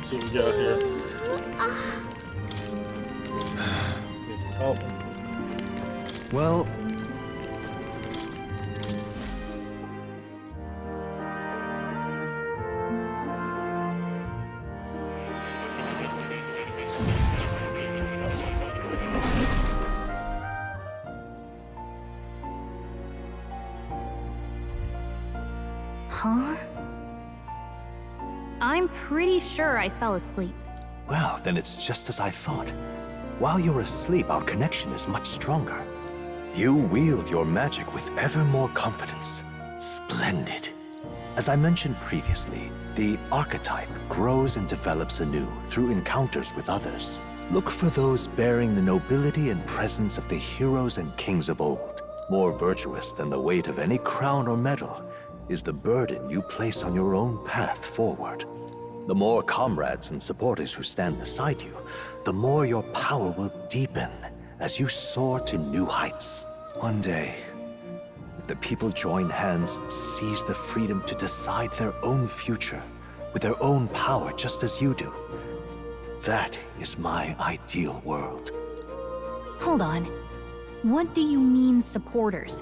see what we got here. Oh. Well, Huh? I'm pretty sure I fell asleep. Well, then it's just as I thought. While you're asleep, our connection is much stronger. You wield your magic with ever more confidence. Splendid. As I mentioned previously, the archetype grows and develops anew through encounters with others. Look for those bearing the nobility and presence of the heroes and kings of old. More virtuous than the weight of any crown or medal is the burden you place on your own path forward. The more comrades and supporters who stand beside you, the more your power will deepen as you soar to new heights. One day, if the people join hands and seize the freedom to decide their own future with their own power just as you do, that is my ideal world. Hold on. What do you mean, supporters?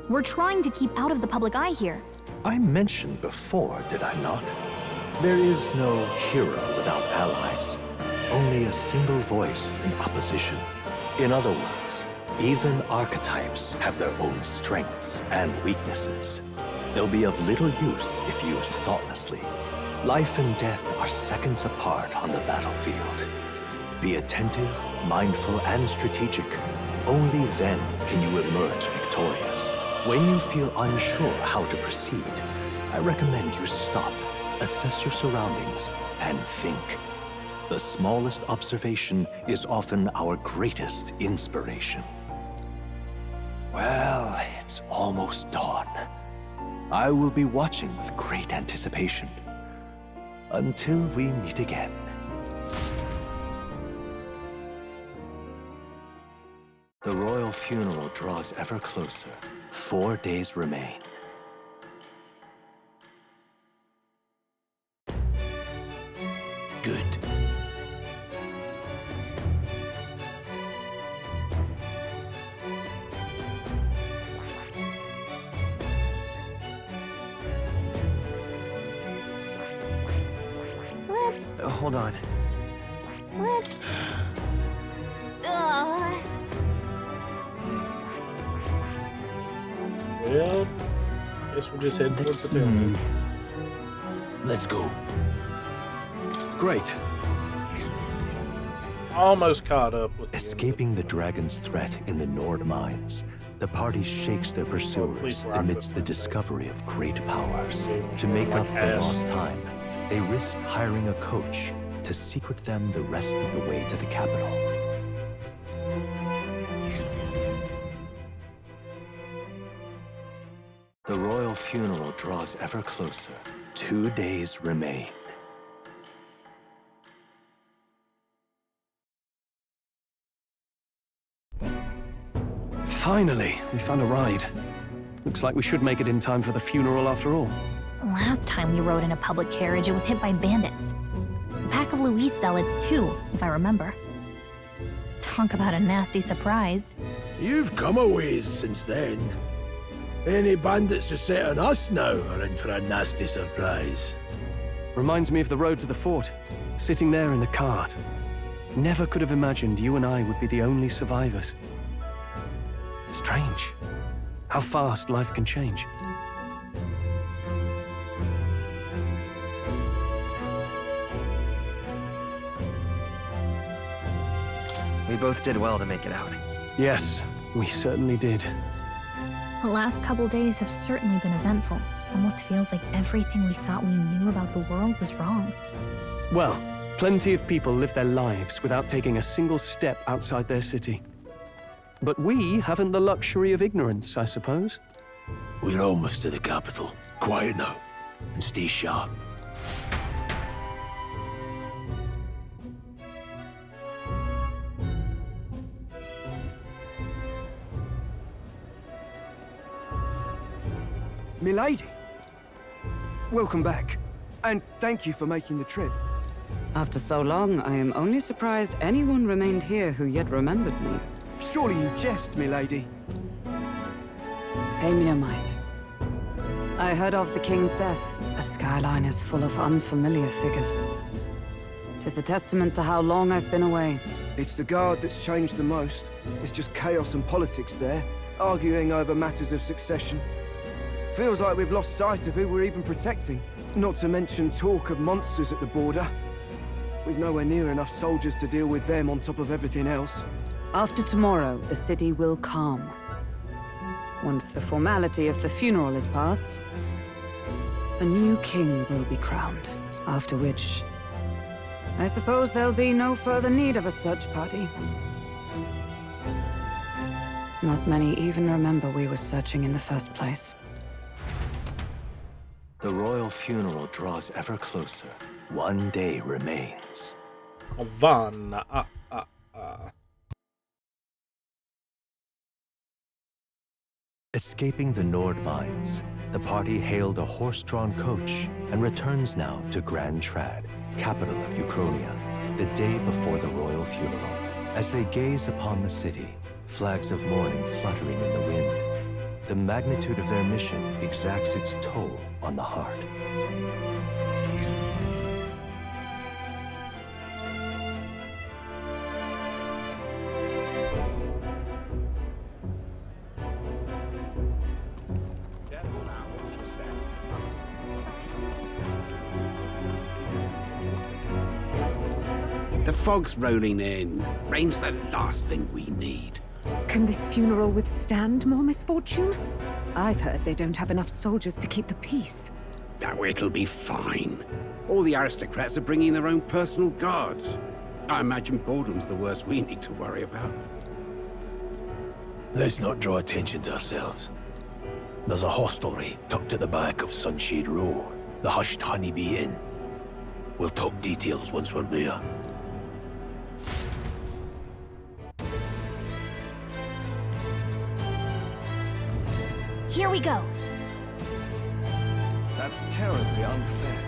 We're trying to keep out of the public eye here. I mentioned before, did I not? There is no hero without allies, only a single voice in opposition. In other words, even archetypes have their own strengths and weaknesses. They'll be of little use if used thoughtlessly. Life and death are seconds apart on the battlefield. Be attentive, mindful, and strategic. Only then can you emerge victorious. When you feel unsure how to proceed, I recommend you stop, assess your surroundings, and think. The smallest observation is often our greatest inspiration. Well, it's almost dawn. I will be watching with great anticipation. Until we meet again. The royal funeral draws ever closer. 4 days remain. Good. hold on. Let's... Well, guess we're just heading towards the tail end. Let's go. Great. Almost caught up with Escaping the dragon's threat in the Nord mines, the party shakes their pursuers amidst the discovery of great powers. To make up for lost time, they risk hiring a coach to secret them the rest of the way to the capital. The royal funeral draws ever closer. 2 days remain. Finally, we found a ride. Looks like we should make it in time for the funeral after all. Last time we rode in a public carriage, it was hit by bandits. A pack of Louis zealots, too, if I remember. Talk about a nasty surprise. You've come a ways since then. Any bandits who set on us now are in for a nasty surprise. Reminds me of the road to the fort, sitting there in the cart. Never could have imagined you and I would be the only survivors. Strange. How fast life can change. We both did well to make it out. Yes, we certainly did. The last couple days have certainly been eventful. Almost feels like everything we thought we knew about the world was wrong. Well, plenty of people live their lives without taking a single step outside their city. But we haven't the luxury of ignorance, I suppose. We're almost to the capital. Quiet now, and stay sharp. Milady, welcome back, and thank you for making the trip. After so long, I am only surprised anyone remained here who yet remembered me. Surely you jest, milady. Pay me no mind. I heard of the king's death. The skyline is full of unfamiliar figures. 'Tis a testament to how long I've been away. It's the guard that's changed the most. It's just chaos and politics there, arguing over matters of succession. Feels like we've lost sight of who we're even protecting. Not to mention talk of monsters at the border. We've nowhere near enough soldiers to deal with them on top of everything else. After tomorrow, the city will calm. Once the formality of the funeral is past, a new king will be crowned. After which, I suppose there'll be no further need of a search party. Not many even remember we were searching in the first place. The royal funeral draws ever closer. One day remains. Vanna. Escaping the Nord mines, the party hailed a horse-drawn coach and returns now to Grand Trad, capital of Uchronia, the day before the royal funeral. As they gaze upon the city, flags of mourning fluttering in the wind, the magnitude of their mission exacts its toll on the heart. The fog's rolling in. Rain's the last thing we need. Can this funeral withstand more misfortune? I've heard they don't have enough soldiers to keep the peace. Oh, it'll be fine. All the aristocrats are bringing their own personal guards. I imagine boredom's the worst we need to worry about. Let's not draw attention to ourselves. There's a hostelry tucked at the back of Sunshade Row, the Hushed Honeybee Inn. We'll talk details once we're there. Here we go. That's terribly unfair.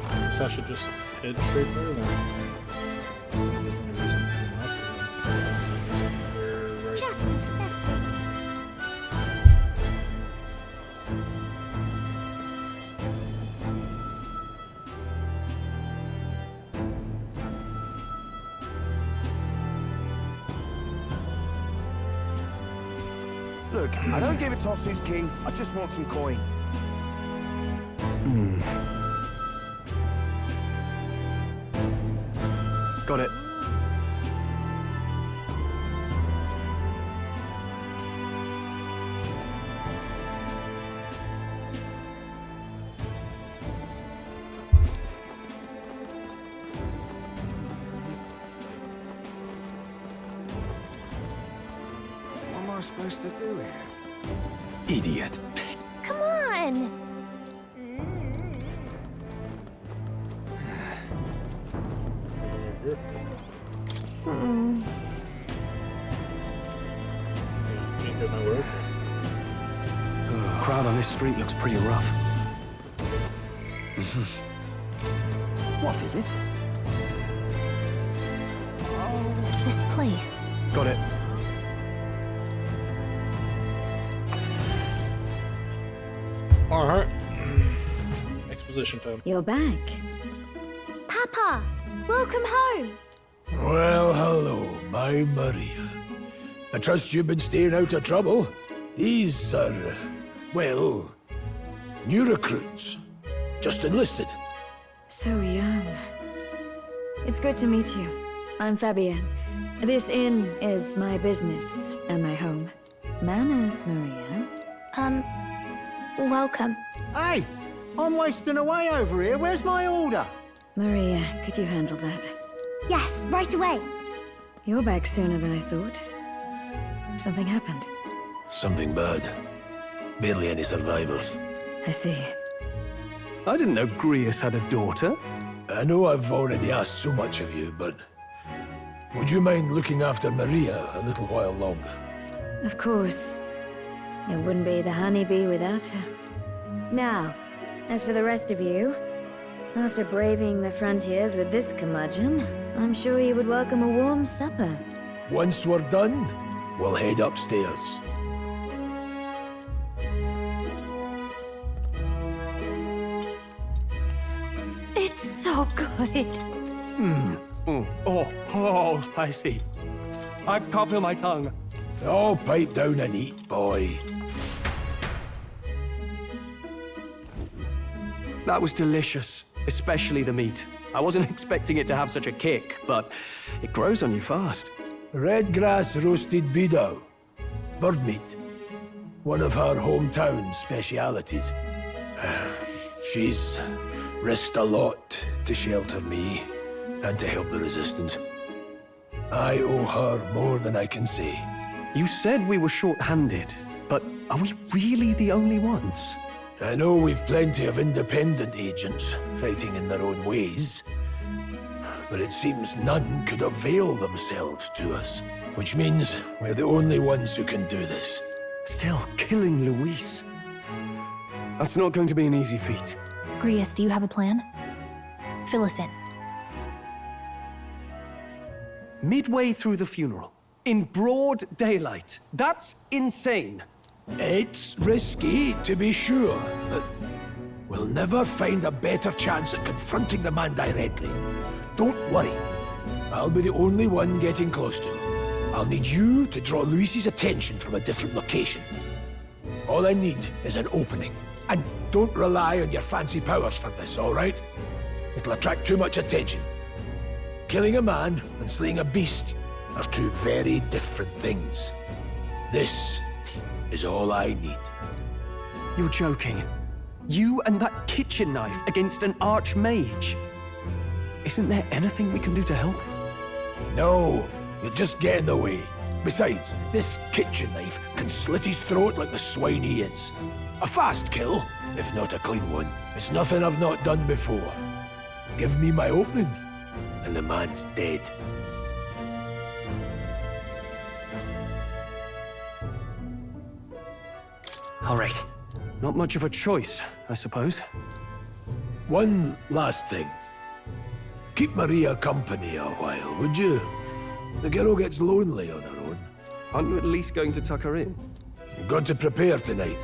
I guess I should just head straight there then. Look, I don't give a toss who's king. I just want some coin. Got it. What am I supposed to do here? Idiot. Come on! Hmm. Ain't doing my work. Crowd on this street looks pretty rough. What is it? This place. Got it. Alright. Exposition time. You're back. Papa! Welcome home! Well, hello, my Maria. I trust you've been staying out of trouble. These are, well, new recruits. Just enlisted. So young. It's good to meet you. I'm Fabienne. This inn is my business and my home. Manners, Maria. Welcome. Hey! I'm wasting away over here. Where's my order? Maria, could you handle that? Yes, right away. You're back sooner than I thought. Something happened. Something bad. Barely any survivors. I see. I didn't know Grius had a daughter. I know I've already asked so much of you, but would you mind looking after Maria a little while longer? Of course. It wouldn't be the honeybee without her. Now, as for the rest of you, after braving the frontiers with this curmudgeon, I'm sure you would welcome a warm supper. Once we're done, we'll head upstairs. It's so good. Oh, spicy. I can't feel my tongue. Oh, pipe down and eat, boy. That was delicious, especially the meat. I wasn't expecting it to have such a kick, but it grows on you fast. Red grass roasted beedow. Bird meat. One of her hometown specialities. She's risked a lot to shelter me and to help the resistance. I owe her more than I can say. You said we were short-handed, but are we really the only ones? I know we've plenty of independent agents fighting in their own ways, but it seems none could avail themselves to us, which means we're the only ones who can do this. Still, killing Luis. That's not going to be an easy feat. Grius, do you have a plan? Fill us in. Midway through the funeral, in broad daylight. That's insane. It's risky, to be sure, but we'll never find a better chance at confronting the man directly. Don't worry. I'll be the only one getting close to him. I'll need you to draw Luis's attention from a different location. All I need is an opening. And don't rely on your fancy powers for this, all right? It'll attract too much attention. Killing a man and slaying a beast are two very different things. This is all I need. You're joking. You and that kitchen knife against an archmage. Isn't there anything we can do to help? No, you'll just get in the way. Besides, this kitchen knife can slit his throat like the swine he is. A fast kill, if not a clean one. It's nothing I've not done before. Give me my opening, and the man's dead. All right. Not much of a choice, I suppose. One last thing. Keep Maria company a while, would you? The girl gets lonely on her own. Aren't you at least going to tuck her in? You've got to prepare tonight.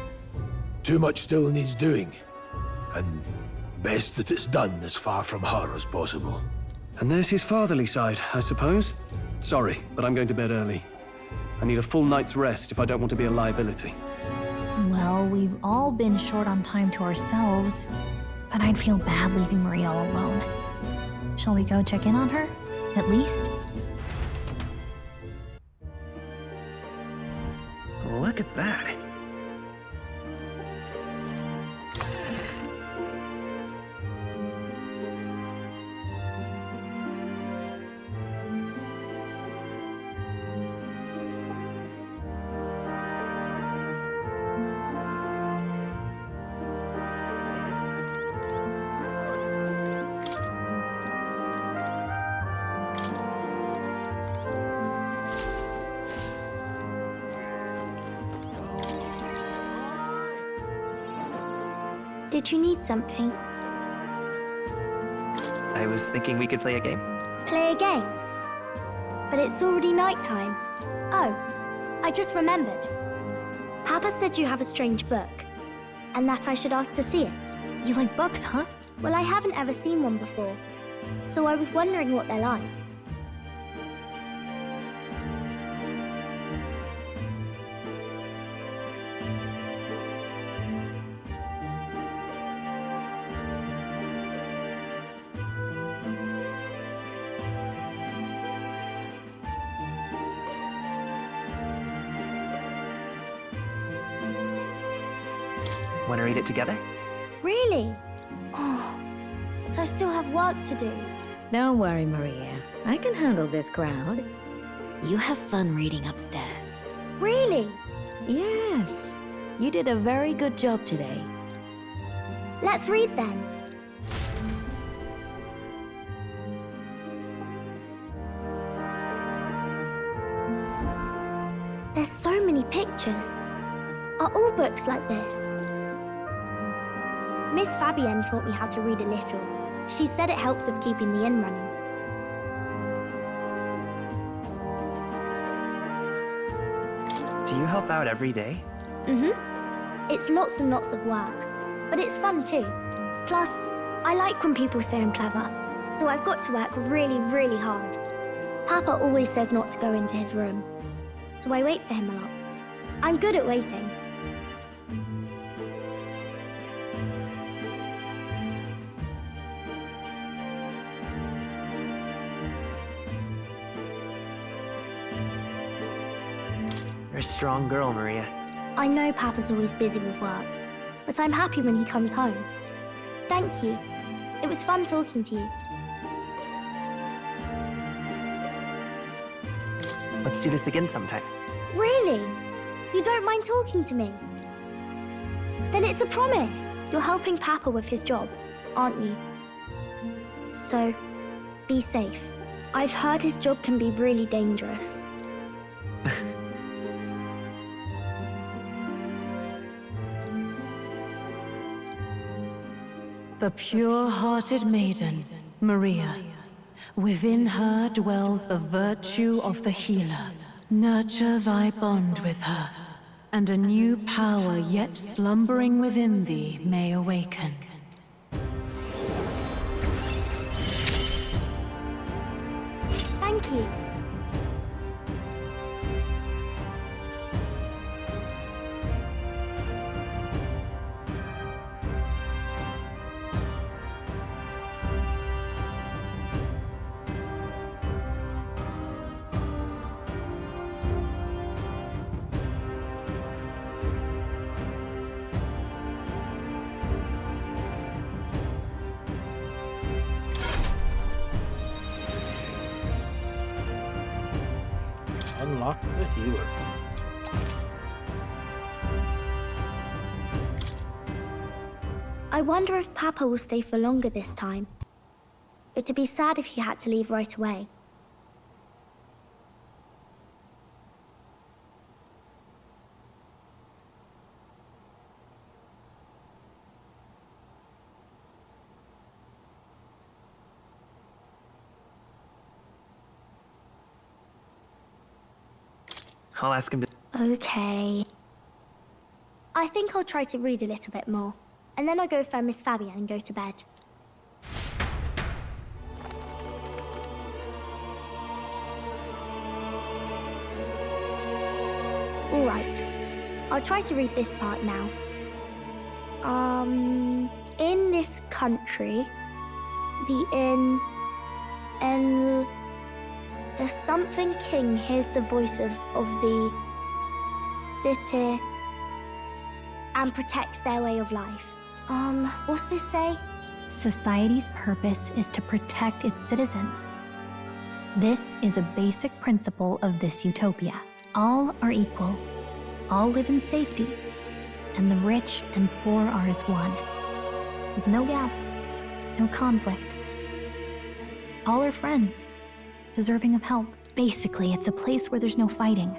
Too much still needs doing. And best that it's done as far from her as possible. And there's his fatherly side, I suppose. Sorry, but I'm going to bed early. I need a full night's rest if I don't want to be a liability. Well, we've all been short on time to ourselves, but I'd feel bad leaving Maria all alone. Shall we go check in on her, at least? Look at that. Did you need something? I was thinking we could play a game. Play a game? But it's already nighttime. Oh, I just remembered. Papa said you have a strange book, and that I should ask to see it. You like books, huh? Well, I haven't ever seen one before, so I was wondering what they're like. Want to read it together? Really? Oh, but I still have work to do. Don't worry, Maria. I can handle this crowd. You have fun reading upstairs. Really? Yes. You did a very good job today. Let's read then. There's so many pictures. Are all books like this? Miss Fabienne taught me how to read a little. She said it helps with keeping the inn running. Do you help out every day? It's lots and lots of work, but it's fun too. Plus, I like when people say I'm clever, so I've got to work really, really hard. Papa always says not to go into his room, so I wait for him a lot. I'm good at waiting. You're a strong girl, Maria. I know Papa's always busy with work, but I'm happy when he comes home. Thank you. It was fun talking to you. Let's do this again sometime. Really? You don't mind talking to me? Then it's a promise. You're helping Papa with his job, aren't you? So, be safe. I've heard his job can be really dangerous. The pure-hearted maiden, Maria. Within her dwells the virtue of the healer. Nurture thy bond with her, and a new power yet slumbering within thee may awaken. Thank you. Unlock the healer. I wonder if Papa will stay for longer this time. It'd be sad if he had to leave right away. I'll ask him to... Okay. I think I'll try to read a little bit more, and then I'll go find Miss Fabienne and go to bed. All right. I'll try to read this part now. In this country, the something king hears the voices of the city and protects their way of life. What's this say? Society's purpose is to protect its citizens. This is a basic principle of this utopia. All are equal, all live in safety, and the rich and poor are as one, with no gaps, no conflict. All are friends, deserving of help. Basically, it's a place where there's no fighting,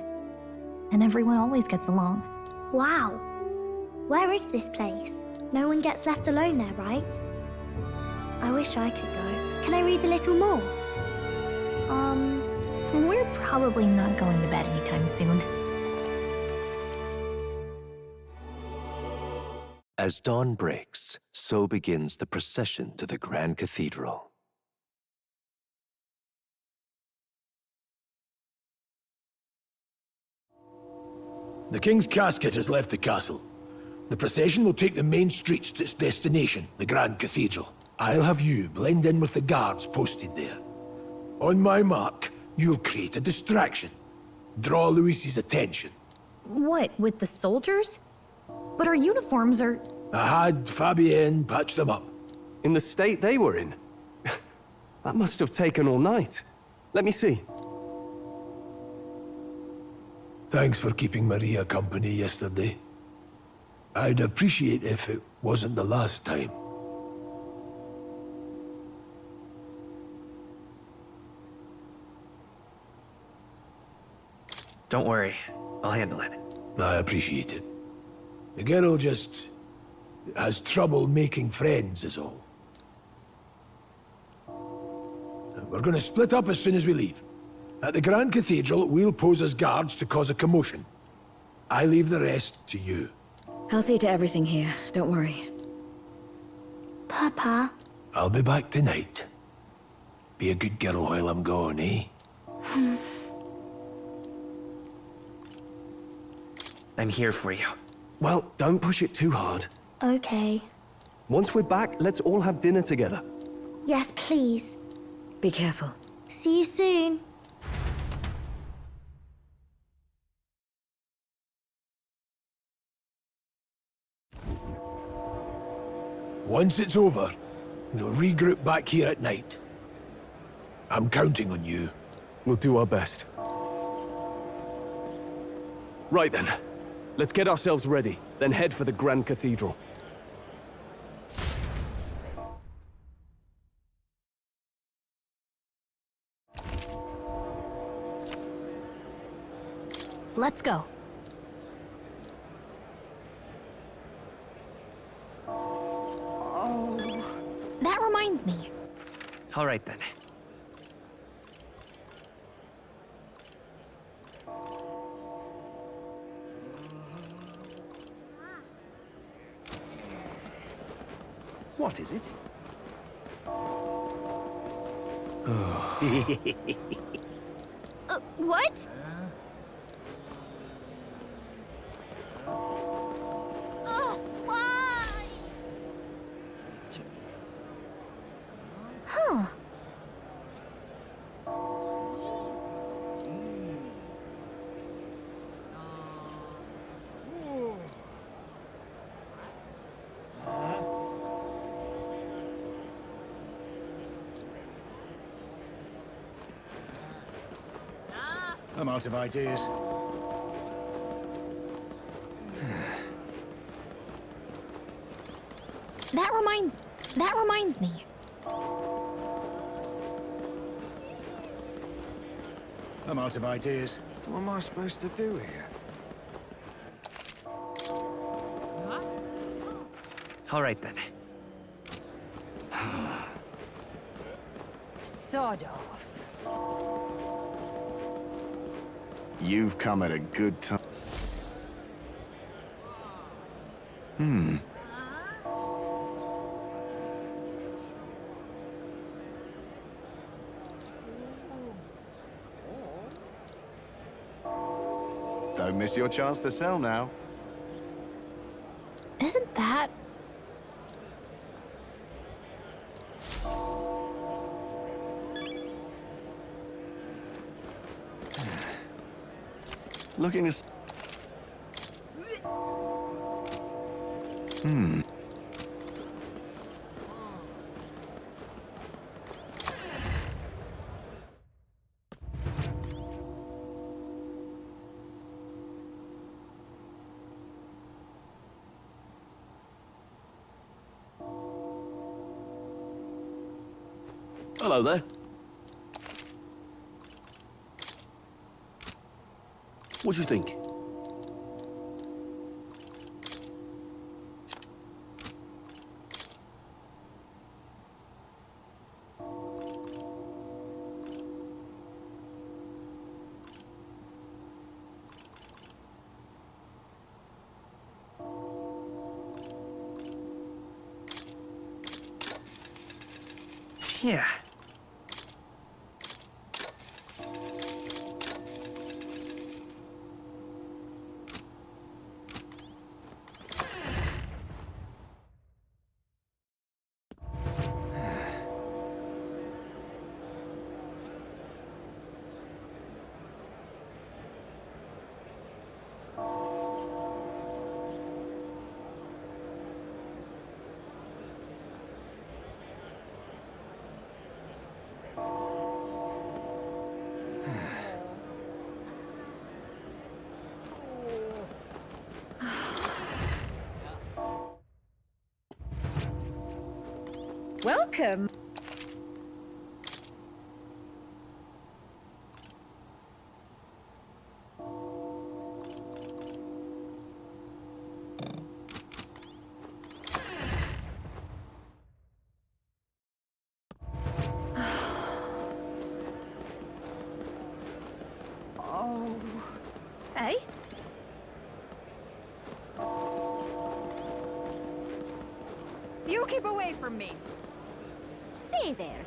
and everyone always gets along. Wow. Where is this place? No one gets left alone there, right? I wish I could go. Can I read a little more? We're probably not going to bed anytime soon. As dawn breaks, so begins the procession to the Grand Cathedral. The king's casket has left the castle. The procession will take the main streets to its destination, the Grand Cathedral. I'll have you blend in with the guards posted there. On my mark, you'll create a distraction. Draw Luis's attention. What, with the soldiers? But our uniforms are... I had Fabienne patch them up. In the state they were in? That must have taken all night. Let me see. Thanks for keeping Maria company yesterday. I'd appreciate if it wasn't the last time. Don't worry. I'll handle it. I appreciate it. The girl just has trouble making friends, is all. We're going to split up as soon as we leave. At the Grand Cathedral, we'll pose as guards to cause a commotion. I leave the rest to you. I'll see to everything here, don't worry. Papa. I'll be back tonight. Be a good girl while I'm gone, eh? I'm here for you. Well, don't push it too hard. Okay. Once we're back, let's all have dinner together. Yes, please. Be careful. See you soon. Once it's over, we'll regroup back here at night. I'm counting on you. We'll do our best. Right then. Let's get ourselves ready, then head for the Grand Cathedral. Let's go. Oh. That reminds me. All right then. What is it? What? Why? Huh. I'm out of ideas. That reminds me. I'm out of ideas. What am I supposed to do here? All right then. Sod off. You've come at a good time. Don't miss your chance to sell now. Isn't that... Looking as... Hello there. What do you think? Yeah. Welcome. Eh? You keep away from me. Say there.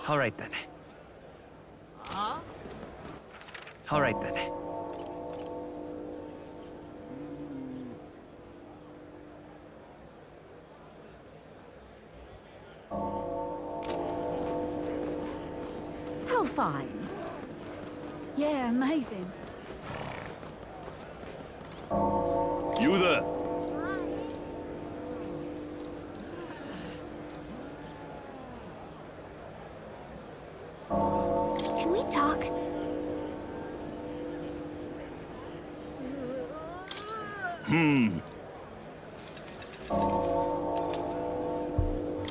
All right then. All right then. How fine. Yeah, amazing. You there? Can we talk?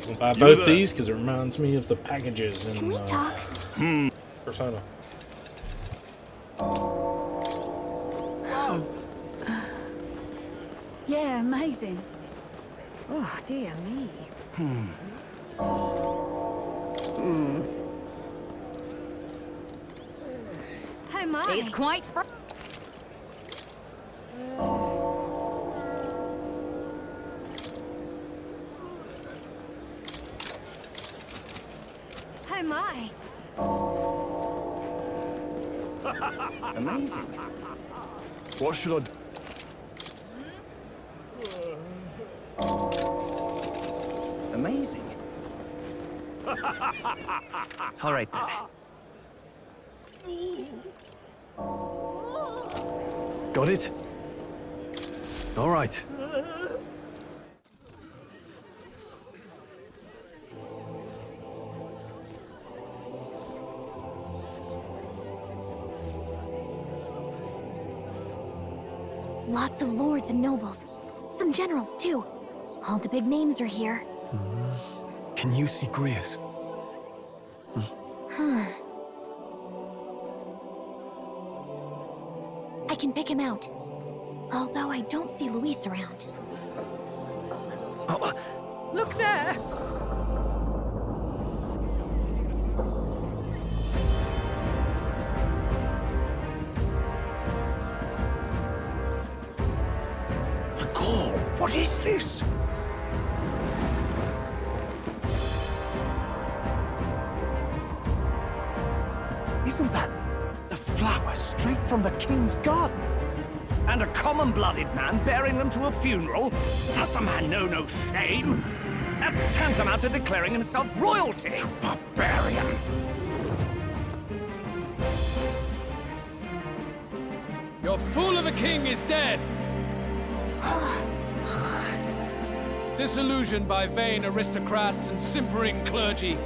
I'll buy both these because it reminds me of the packages in Can we talk? Persona. Yeah, amazing. Oh, dear me. Oh my. It's quite fr- Oh my. Amazing. What should I do? Amazing. All right then. Got it? All right. Lots of lords and nobles. Some generals, too. All the big names are here. Can you see Grius? I can pick him out. Although I don't see Luis around. Look there! The call! What is this? Isn't that the flower straight from the king's garden? And a common-blooded man bearing them to a funeral? Does the man know no shame? That's tantamount to declaring himself royalty. You barbarian! Your fool of a king is dead! Disillusioned by vain aristocrats and simpering clergy,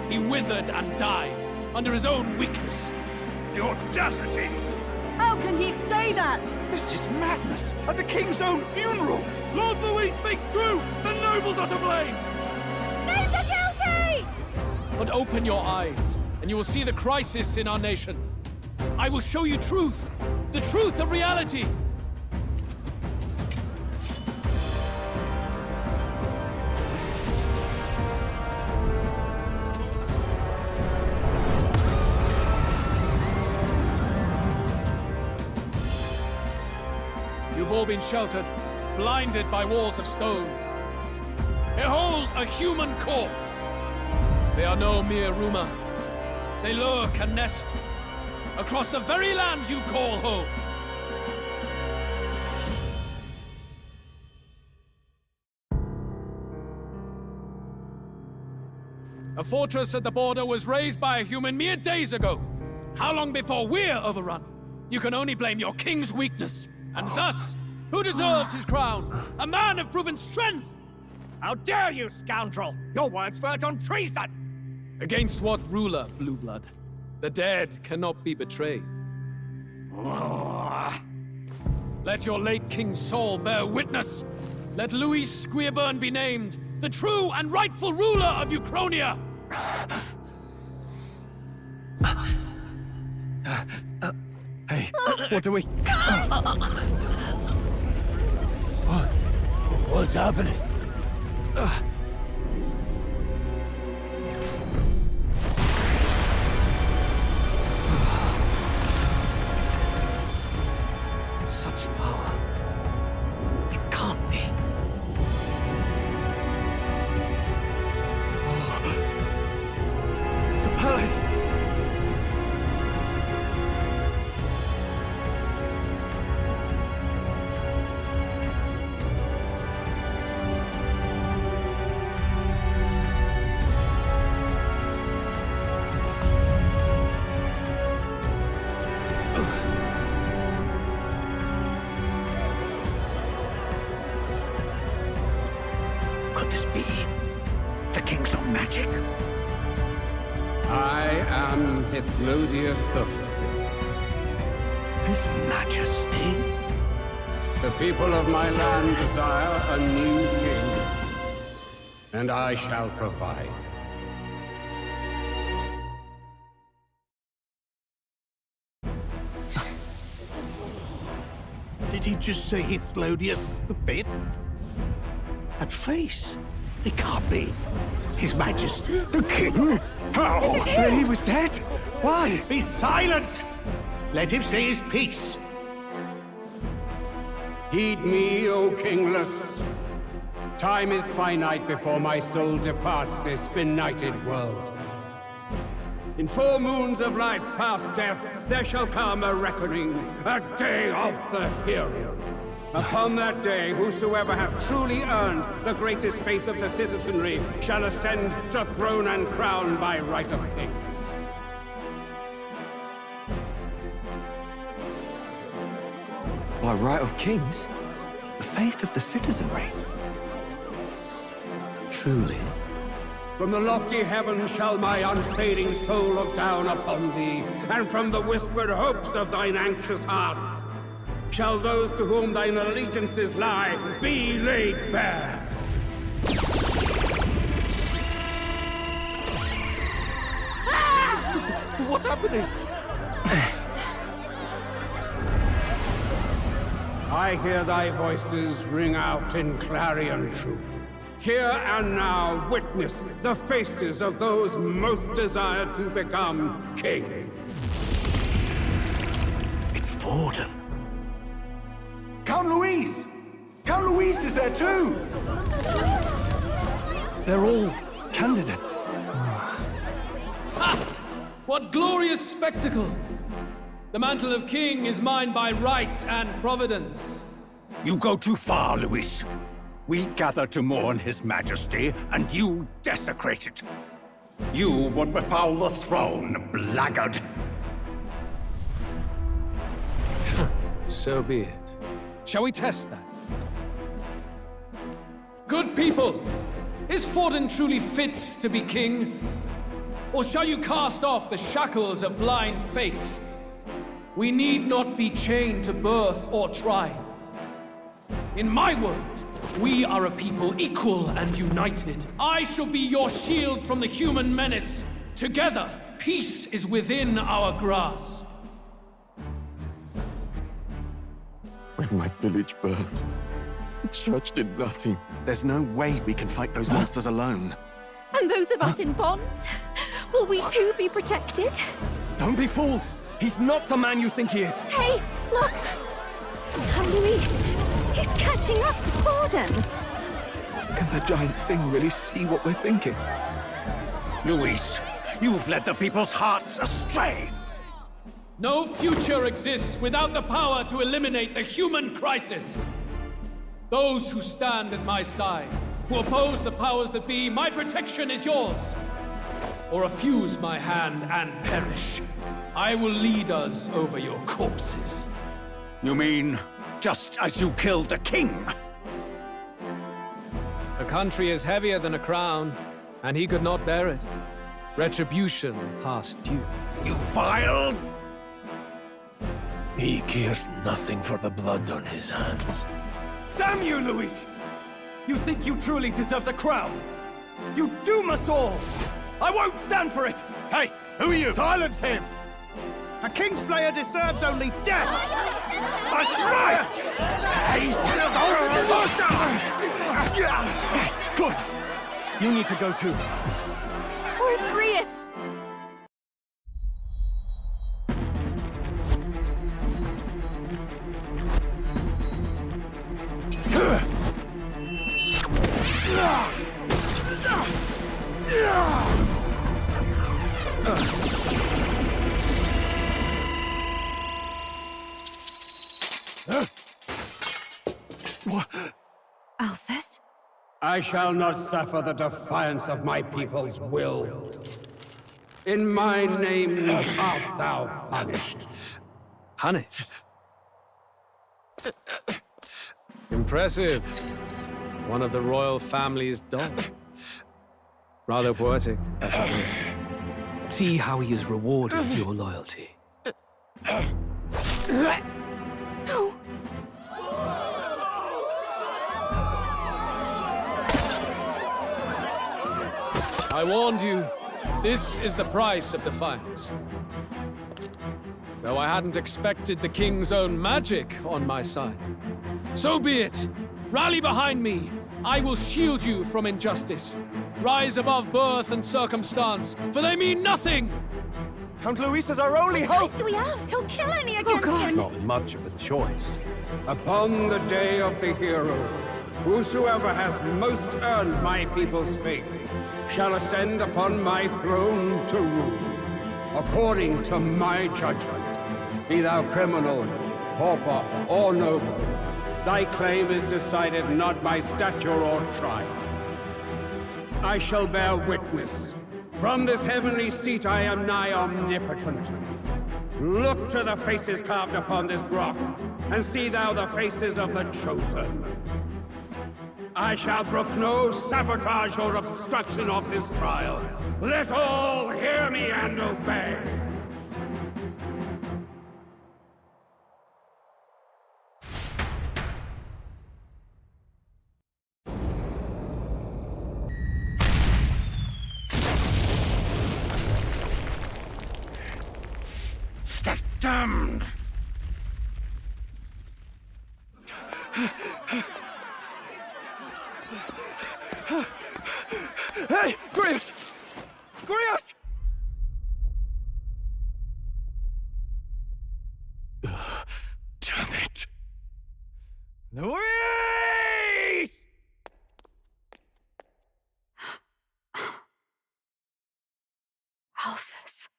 he withered and died under his own weakness. The audacity! How can he say that? This is madness at the king's own funeral. Lord Louis speaks true! The nobles are to blame! Name the guilty! But open your eyes, and you will see the crisis in our nation. I will show you truth, the truth of reality. You've all been sheltered, blinded by walls of stone. Behold a human corpse! They are no mere rumor. They lurk and nest across the very land you call home. A fortress at the border was raised by a human mere days ago. How long before we're overrun? You can only blame your king's weakness. And thus, who deserves his crown? A man of proven strength! How dare you, scoundrel! Your words verge on treason! Against what ruler, Blueblood? The dead cannot be betrayed. Let your late king's soul bear witness. Let Louis Squeerburn be named the true and rightful ruler of Uchronia. Hey, what do we... What's happening? Such power. It can't be. The palace! Could this be the king's own magic? I am Hithlodius V. His Majesty? The people of my land desire a new king, and I shall provide. Did he just say Hithlodius V? That face? It can't be. His Majesty, the King? How? Is it him? He was dead? Why? Be silent! Let him say his piece. Heed me, O kingless. Time is finite before my soul departs this benighted world. In 4 moons of life past death, there shall come a reckoning, a day of the hero. Upon that day, whosoever hath truly earned the greatest faith of the citizenry shall ascend to throne and crown by right of kings. By right of kings? The faith of the citizenry? Truly? From the lofty heavens shall my unfading soul look down upon thee, and from the whispered hopes of thine anxious hearts shall those to whom thine allegiances lie be laid bare. What's happening? I hear thy voices ring out in clarion truth. Here and now witness the faces of those most desired to become king. It's Vorden. Count Louise! Count Louise is there too! They're all candidates. Ha! What glorious spectacle! The mantle of king is mine by right and providence. You go too far, Louis. We gather to mourn his majesty, and you desecrate it. You would befoul the throne, blackguard. So be it. Shall we test that? Good people, is Vorden truly fit to be king? Or shall you cast off the shackles of blind faith? We need not be chained to birth or tribe. In my world, we are a people equal and united. I shall be your shield from the human menace. Together, peace is within our grasp. When my village burned, the church did nothing. There's no way we can fight those monsters alone. And those of us in bonds? Will we too be protected? Don't be fooled! He's not the man you think he is! Hey, look! Louise, he's catching up to Vorden! Can the giant thing really see what we're thinking? Louis, you've led the people's hearts astray. No future exists without the power to eliminate the human crisis. Those who stand at my side, who oppose the powers that be, my protection is yours. Or refuse my hand and perish. I will lead us over your corpses. You mean, just as you killed the king? A country is heavier than a crown, and he could not bear it. Retribution past due. You vile... He cares nothing for the blood on his hands. Damn you, Luis! You think you truly deserve the crown? You doom us all! I won't stand for it! Hey, who are you? Silence him! A Kingslayer deserves only death! That's right! Hey! Yes, good! You need to go too. Where's Grius? Alcest? I shall not suffer the defiance of my people's will. In my name art thou punished. Punished? Impressive. One of the royal family's dog. Rather poetic, I suppose. See how he has rewarded your loyalty. I warned you. This is the price of defiance. Though I hadn't expected the king's own magic on my side. So be it. Rally behind me. I will shield you from injustice. Rise above birth and circumstance, for they mean nothing! Count Luis is our only hope! What choice do we have? He'll kill any against him! Not much of a choice. Upon the day of the hero, whosoever has most earned my people's faith shall ascend upon my throne to rule, according to my judgment. Be thou criminal, pauper, or noble, thy claim is decided not by stature or trial. I shall bear witness. From this heavenly seat I am nigh omnipotent. Look to the faces carved upon this rock, and see thou the faces of the chosen. I shall brook no sabotage or obstruction of this trial. Let all hear me and obey. Damned! Hey! Grius! Grius! Damn it! Luis! Alcest.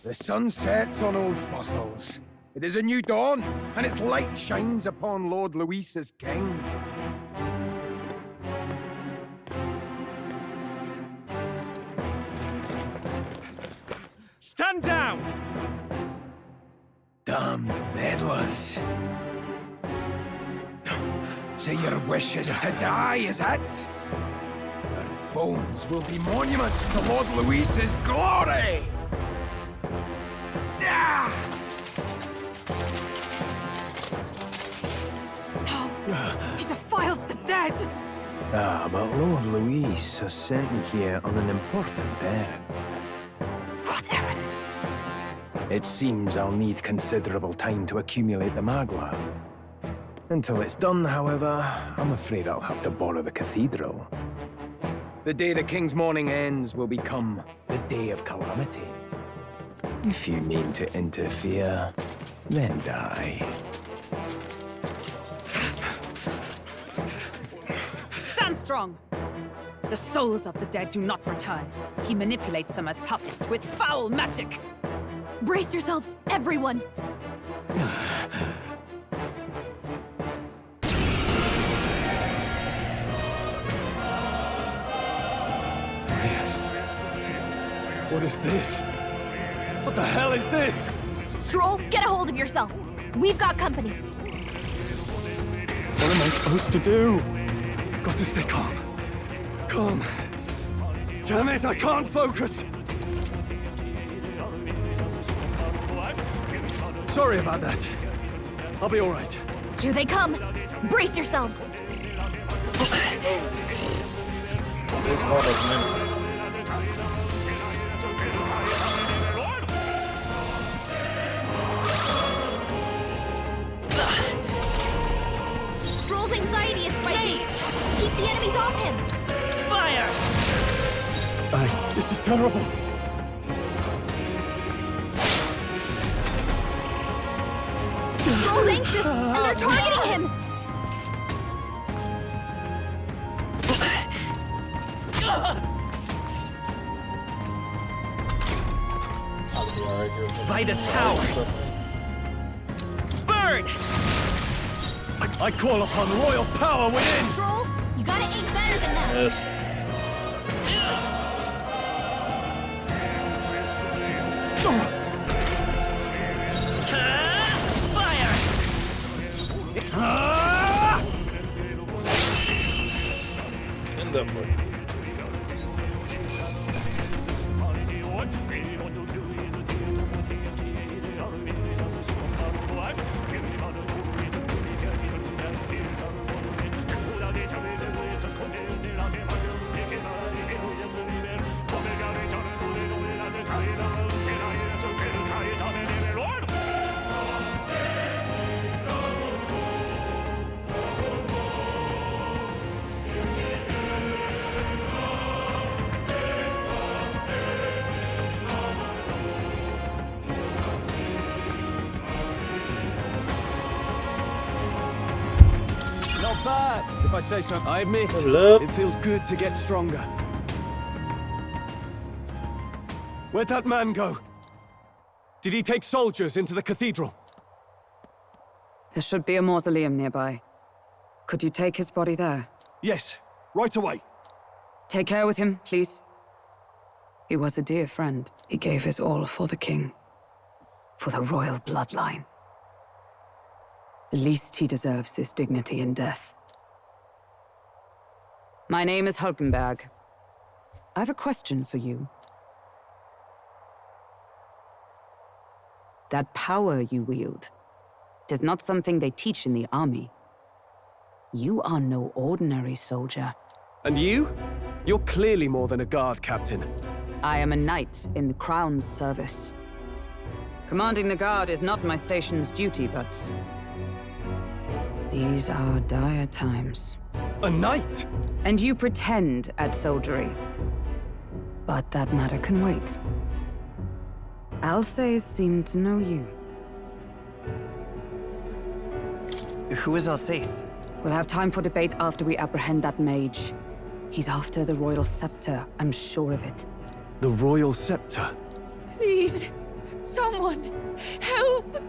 The sun sets on old fossils. It is a new dawn, and its light shines upon Lord Luis as king. Stand down! Damned meddlers. So your wish is to die, is it? Your bones will be monuments to Lord Luis's glory! No! He defiles the dead! Ah, but Lord Luis has sent me here on an important errand. What errand? It seems I'll need considerable time to accumulate the Magla. Until it's done, however, I'm afraid I'll have to borrow the cathedral. The day the King's morning ends will become the day of calamity. If you mean to interfere, then die. Stand strong! The souls of the dead do not return. He manipulates them as puppets with foul magic! Brace yourselves, everyone! Yes. What is this? What the hell is this? Stroll, get a hold of yourself! We've got company! What am I supposed to do? Got to stay calm. calm. Damn it, I can't focus! Sorry about that. I'll be alright. Here they come! Brace yourselves! There's a lot of men. Stroll's anxiety is spiking! Keep the enemies off him! Fire! This is terrible. Stroll's anxious, and they're targeting him! Vitus power! Bird! I call upon royal power within! Stroll, you gotta aim better than that! Yes. In the foot. Not bad, if I say so. I admit, Hello? it feels good to get stronger. Where'd that man go? Did he take soldiers into the cathedral? There should be a mausoleum nearby. Could you take his body there? Yes, right away. Take care with him, please. He was a dear friend. He gave his all for the king. For the royal bloodline. The least he deserves is dignity in death. My name is Hulkenberg. I have a question for you. That power you wield, it is not something they teach in the army. You are no ordinary soldier. And you? You're clearly more than a guard captain. I am a knight in the Crown's service. Commanding the guard is not my station's duty, but these are dire times. A knight? And you pretend at soldiery. But that matter can wait. Alsace seemed to know you. Who is Alsace? We'll have time for debate after we apprehend that mage. He's after the royal scepter, I'm sure of it. The royal scepter? Please, someone, help!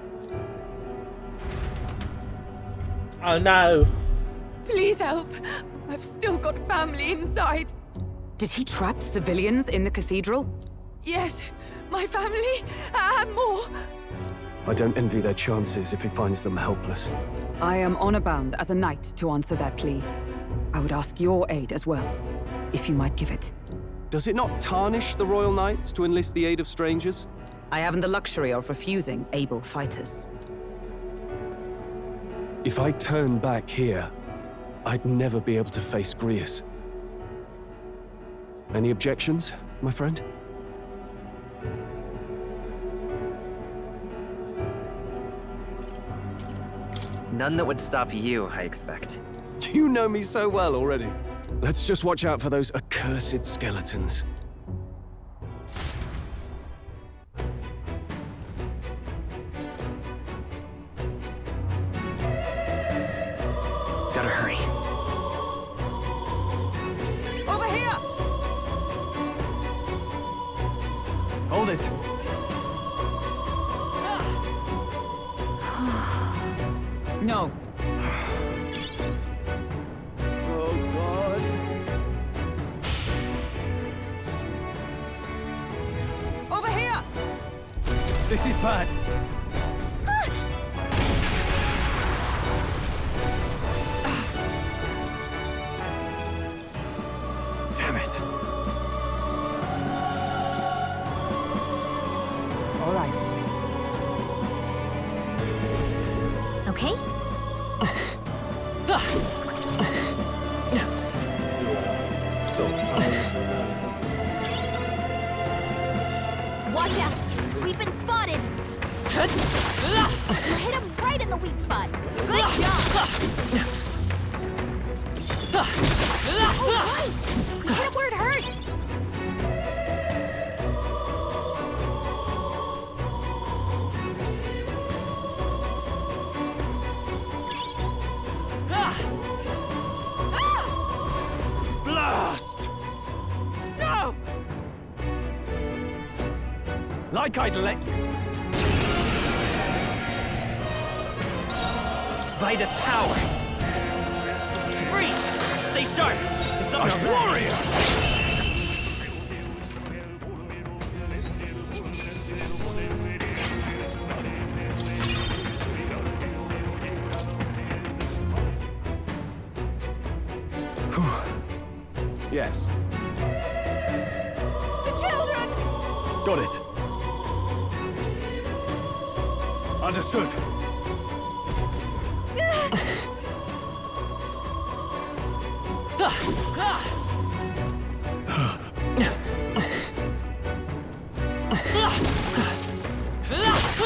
Oh no! Please help! I've still got family inside. Did he trap civilians in the cathedral? Yes, my family, and more. I don't envy their chances if he finds them helpless. I am honor-bound as a knight to answer that plea. I would ask your aid as well, if you might give it. Does it not tarnish the Royal Knights to enlist the aid of strangers? I haven't the luxury of refusing able fighters. If I turn back here, I'd never be able to face Grius. Any objections, my friend? None that would stop you, I expect. You know me so well already. Let's just watch out for those accursed skeletons. Gotta hurry. Over here! Hold it! No. Oh, God. Over here! This is bad. Damn it. All right. Okay? Watch out! We've been spotted! You hit him right in the weak spot! Good job! Oh, right! You hit him where it hurts! Blast! No! Like I'd let you. Vitus power. Freeze! Stay sharp! It's up your warrior! Yes. The children! Got it. Understood.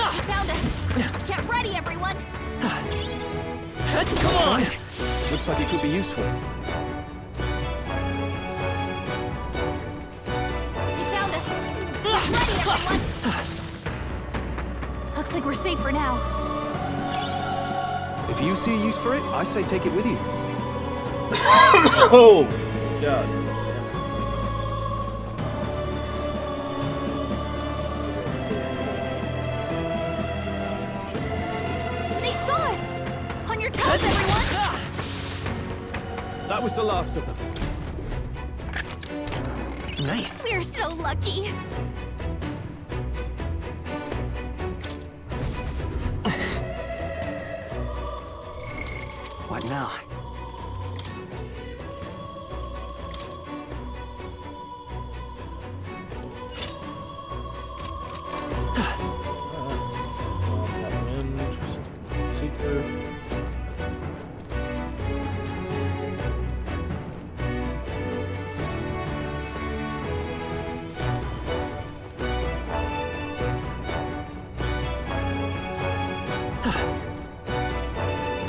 He found us! Get ready, everyone! Come on! Looks like it could be useful. He found us! Get ready, everyone! Looks like we're safe for now. If you see a use for it, I say take it with you. Oh, God. They saw us! On your toes, everyone! That was the last of them. Nice. We're so lucky! What now? Seeker.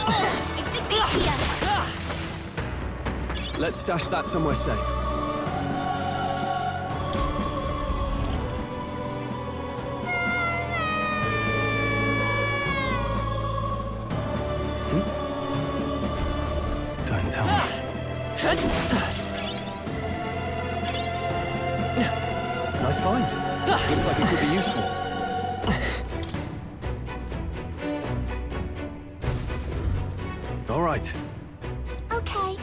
I think they see us! Let's stash that somewhere safe. Don't tell me. Nice find. Looks like it could be useful. All right. Okay.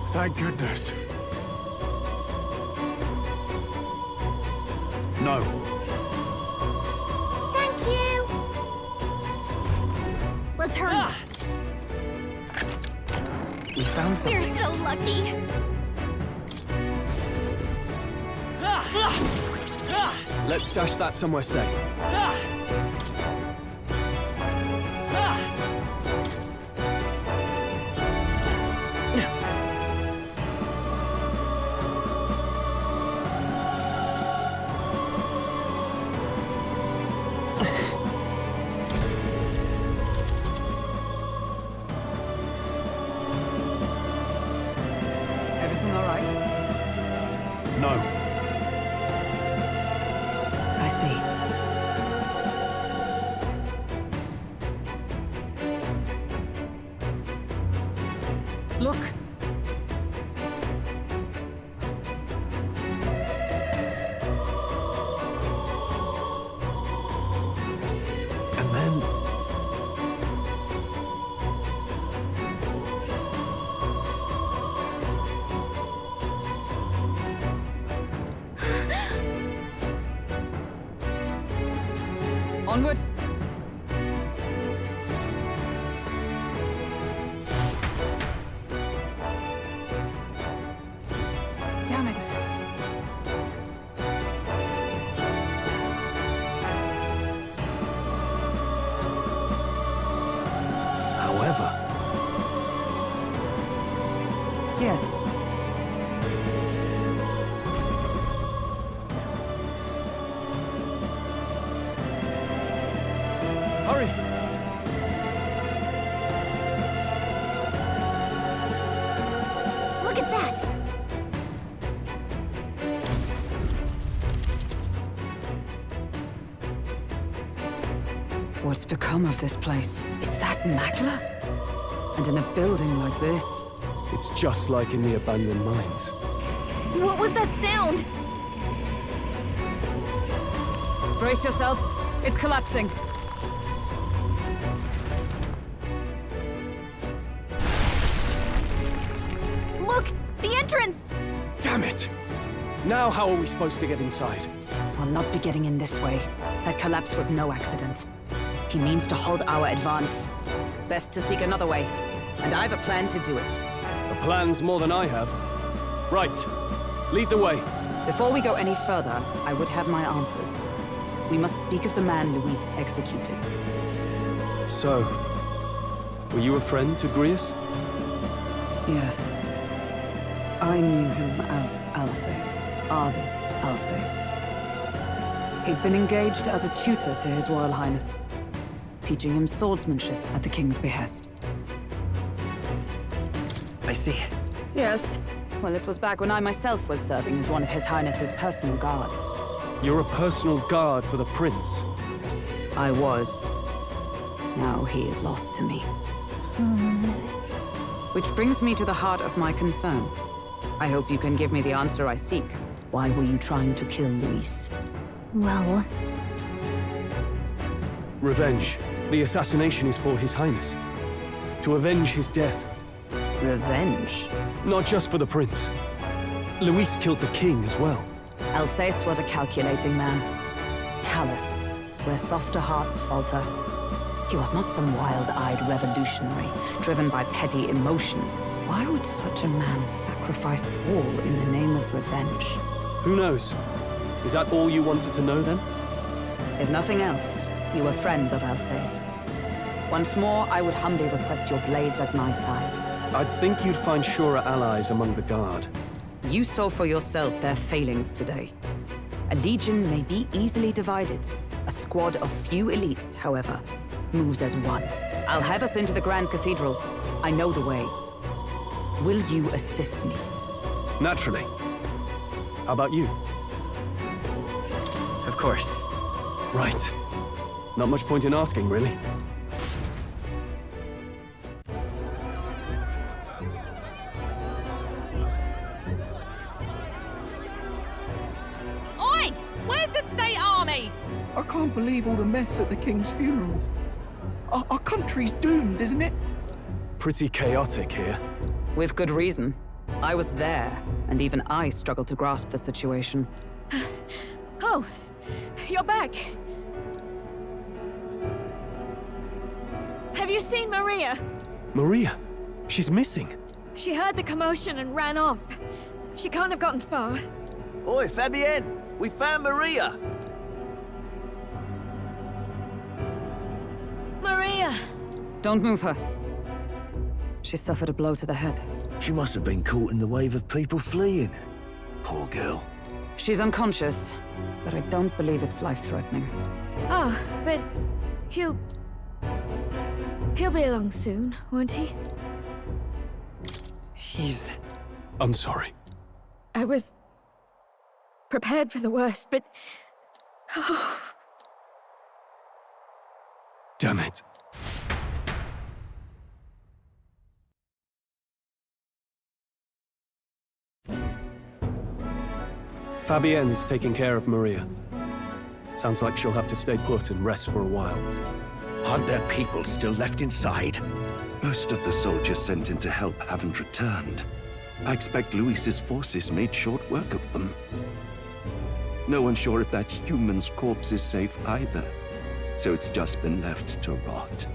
Thank goodness. No. Thank you. Let's hurry! We found something. We're so lucky! Let's stash that somewhere safe. Everything all right? No. I see. Look! And then... Onward! Yes. Hurry! Look at that! What's become of this place? Is that Magla? And in a building like this? It's just like in the abandoned mines. What was that sound? Brace yourselves. It's collapsing. Look! The entrance! Damn it! Now how are we supposed to get inside? We'll not be getting in this way. That collapse was no accident. He means to halt our advance. Best to seek another way. And I've a plan to do it. A plan's more than I have. Right. Lead the way. Before we go any further, I would have my answers. We must speak of the man Luis executed. So, were you a friend to Grius? Yes. I knew him as Alsace. Arvid Alsace. He'd been engaged as a tutor to His Royal Highness, teaching him swordsmanship at the King's behest. I see. Yes. Well, it was back when I myself was serving as one of His Highness's personal guards. You're a personal guard for the Prince. I was. Now he is lost to me. Which brings me to the heart of my concern. I hope you can give me the answer I seek. Why were you trying to kill Luis? Well... Revenge. The assassination is for His Highness. To avenge his death. Revenge? Not just for the Prince. Luis killed the King as well. Alsace was a calculating man. Callous, where softer hearts falter. He was not some wild-eyed revolutionary, driven by petty emotion. Why would such a man sacrifice all in the name of revenge? Who knows? Is that all you wanted to know, then? If nothing else, you were friends of Alsace. Once more, I would humbly request your blades at my side. I'd think you'd find surer allies among the Guard. You saw for yourself their failings today. A legion may be easily divided. A squad of few elites, however, moves as one. I'll have us into the Grand Cathedral. I know the way. Will you assist me? Naturally. How about you? Of course. Right. Not much point in asking, really. Oi! Where's the state army? I can't believe all the mess at the King's funeral. Our country's doomed, isn't it? Pretty chaotic here. With good reason. I was there, and even I struggled to grasp the situation. Oh, you're back. Have you seen Maria? Maria? She's missing. She heard the commotion and ran off. She can't have gotten far. Oi, Fabienne! We found Maria! Maria! Don't move her. She suffered a blow to the head. She must have been caught in the wave of people fleeing. Poor girl. She's unconscious, but I don't believe it's life-threatening. Oh, but he'll be along soon, won't he? I'm sorry. I was prepared for the worst, but... Oh. Damn it. Fabienne is taking care of Maria. Sounds like she'll have to stay put and rest for a while. Aren't there people still left inside? Most of the soldiers sent in to help haven't returned. I expect Luis's forces made short work of them. No one's sure if that human's corpse is safe either, so it's just been left to rot.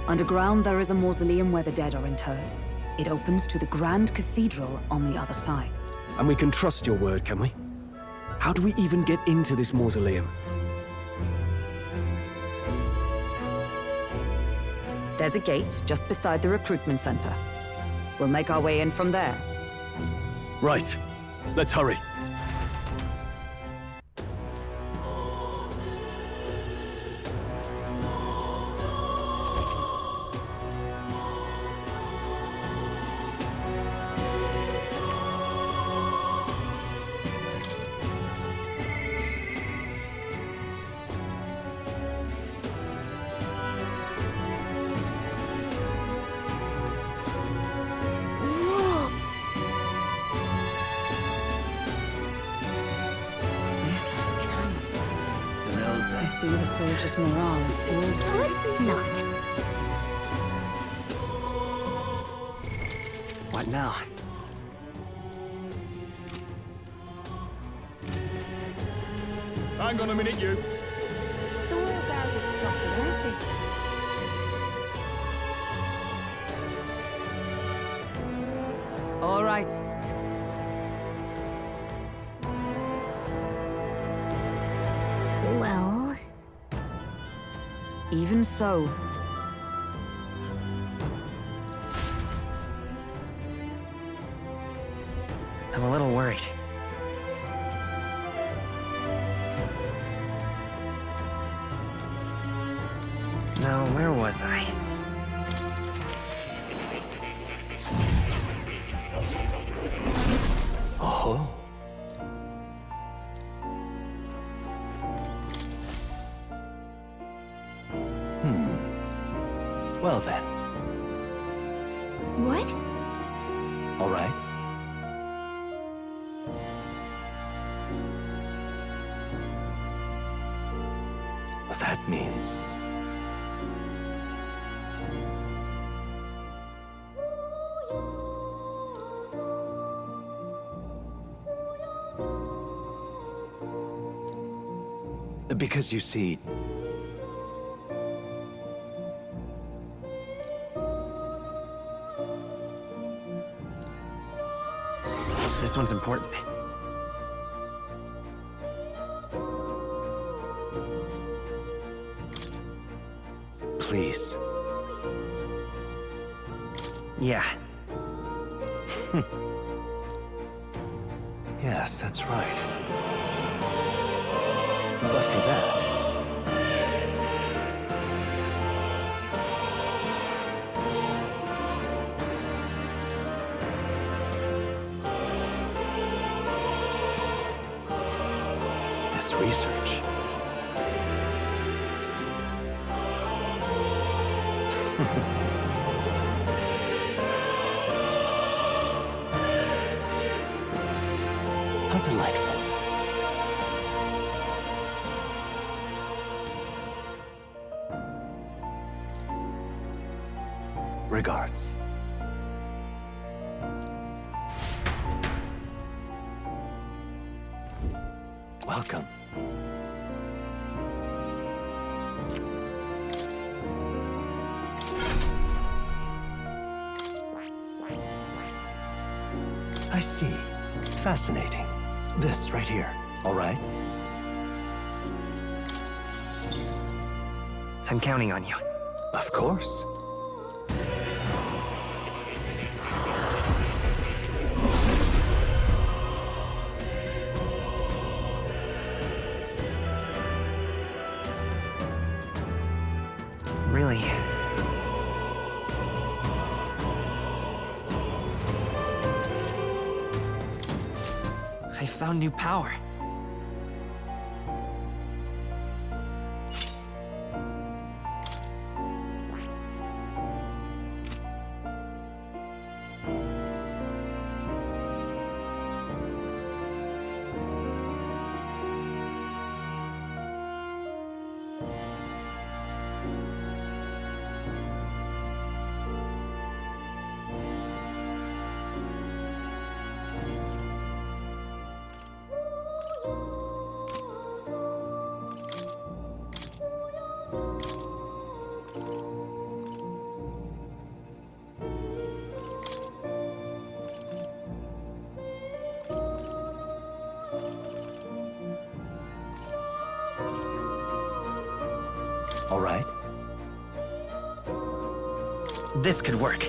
Underground, there is a mausoleum where the dead are interred. It opens to the Grand Cathedral on the other side. And we can trust your word, can we? How do we even get into this mausoleum? There's a gate just beside the recruitment center. We'll make our way in from there. Right. Let's hurry. I see the soldiers' morale is all Let's not. What now? Hang on a minute, you. The royal guard is sloppy, aren't they? All right. Well, Even so. I'm a little worried. Now, where was I? Oh. Well then, what? all right. That means... Because you see... This one's important. Please. Yeah. Yes, that's right. But for that... this research... How delightful. Regards. Welcome. I see. Fascinating. This right here, all right? I'm counting on you. Of course. Really? I found new power. All right. This could work.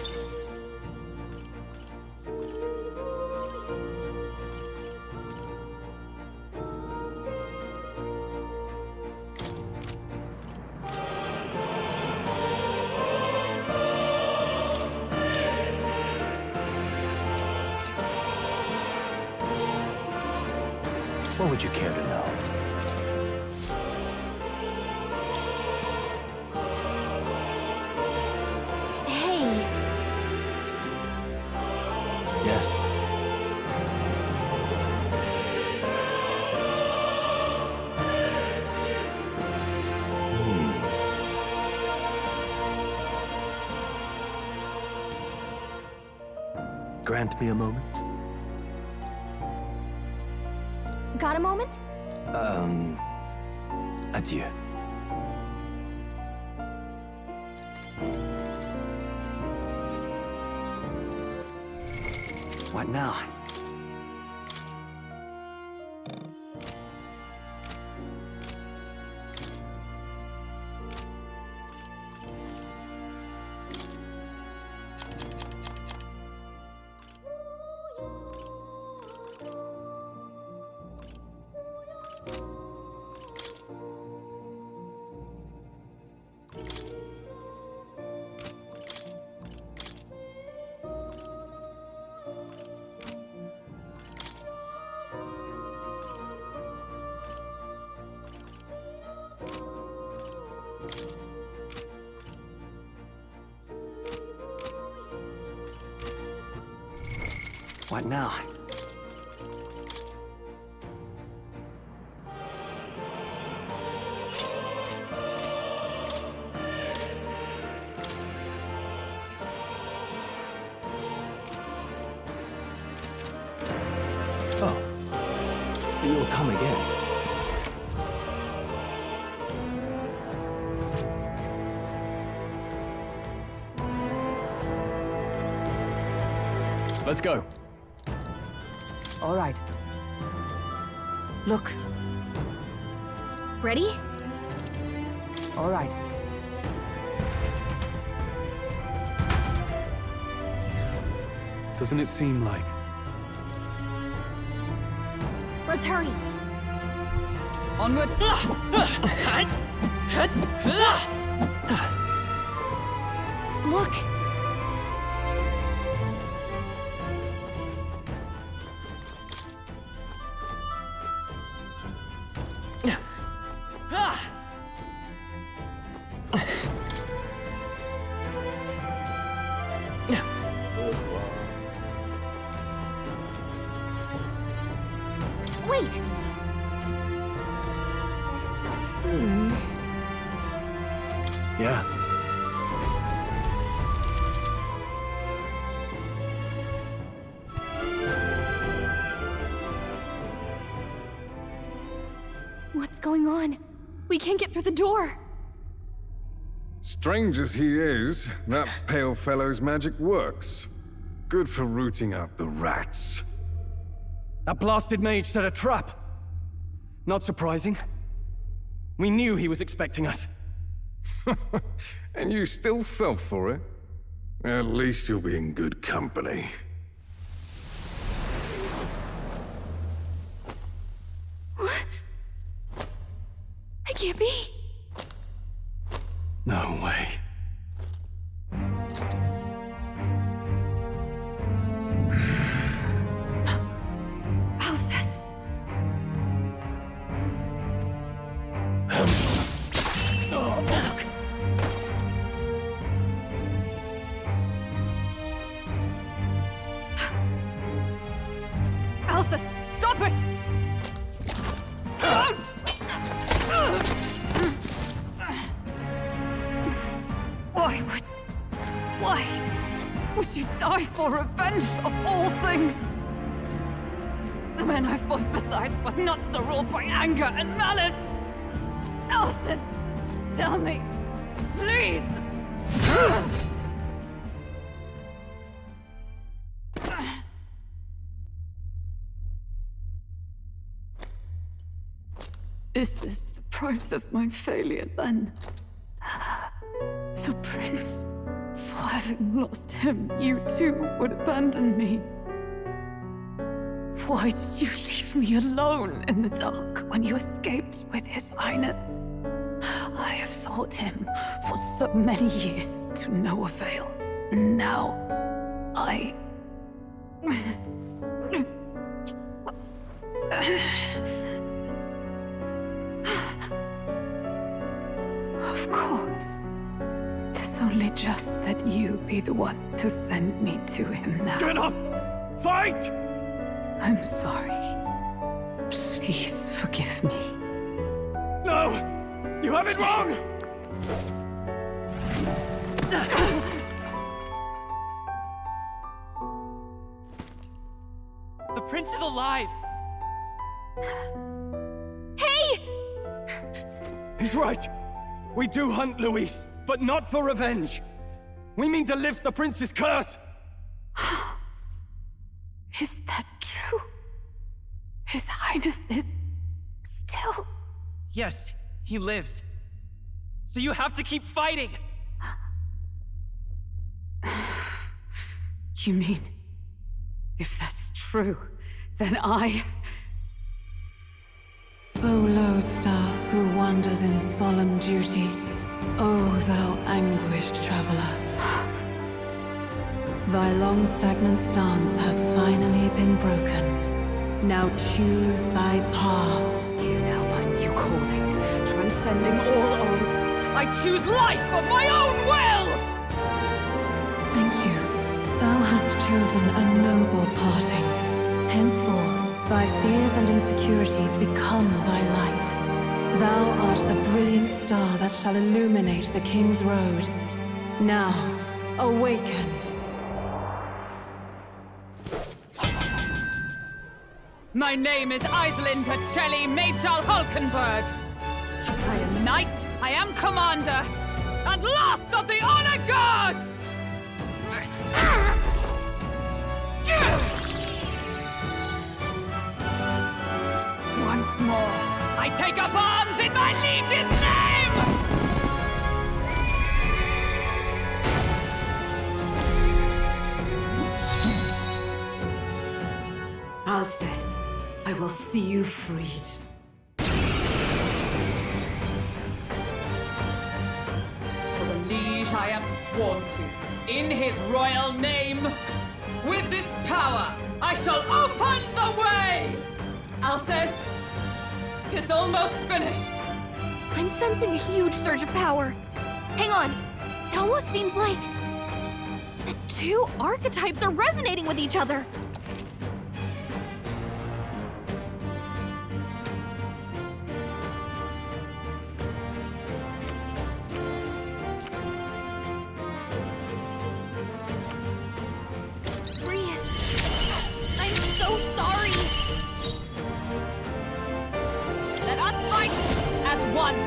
What would you care to know? Hey, Yes. Grant me a moment. got a moment? Adieu. What now? What now? Oh. You'll come again. Let's go. All right. Look. Ready? All right. Doesn't it seem like... Let's hurry. Onward. Look. Wait. Yeah. What's going on? We can't get through the door. Strange as he is, that pale fellow's magic works. Good for rooting out the rats. That blasted mage set a trap. Not surprising. We knew he was expecting us. And you still fell for it? At least you'll be in good company. It can't be. No way. Alsace. Alsace, stop it! Don't! Why would you die for revenge of all things? The man I fought beside was not so ruled by anger and malice. Alsace, tell me, please. Is this the price of my failure, then? The prince, for having lost him, you too would abandon me. Why did you leave me alone in the dark when you escaped with his highness? I have sought him for so many years to no avail, and now words. 'Tis only just that you be the one to send me to him now. Get up! Fight! I'm sorry. Please forgive me. No! You have it wrong! The prince is alive! Hey! He's right. We do hunt Luis, but not for revenge. We mean to lift the prince's curse. Is that true? His Highness is still... Yes, he lives. So you have to keep fighting! You mean, if that's true, then I... O lodestar who wanders in solemn duty, O thou anguished traveler. Thy long stagnant stance hath finally been broken. Now choose thy path. Now my new calling, transcending all oaths, I choose life of my own will! Thank you. Thou hast chosen a noble parting. Henceforth, thy fears and insecurities become thy light. Thou art the brilliant star that shall illuminate the King's Road. Now, awaken. My name is Iselin Pacelli Majal Hulkenberg. I am knight, I am commander, and last of the Honor Guard! Once more, I take up arms in my liege's name! Alcest, I will see you freed. For the liege I am sworn to, in his royal name, with this power, I shall open the way! Alcest, 'tis almost finished. I'm sensing a huge surge of power. Hang on. It almost seems like the two archetypes are resonating with each other. I'm so sorry. Let us fight as one.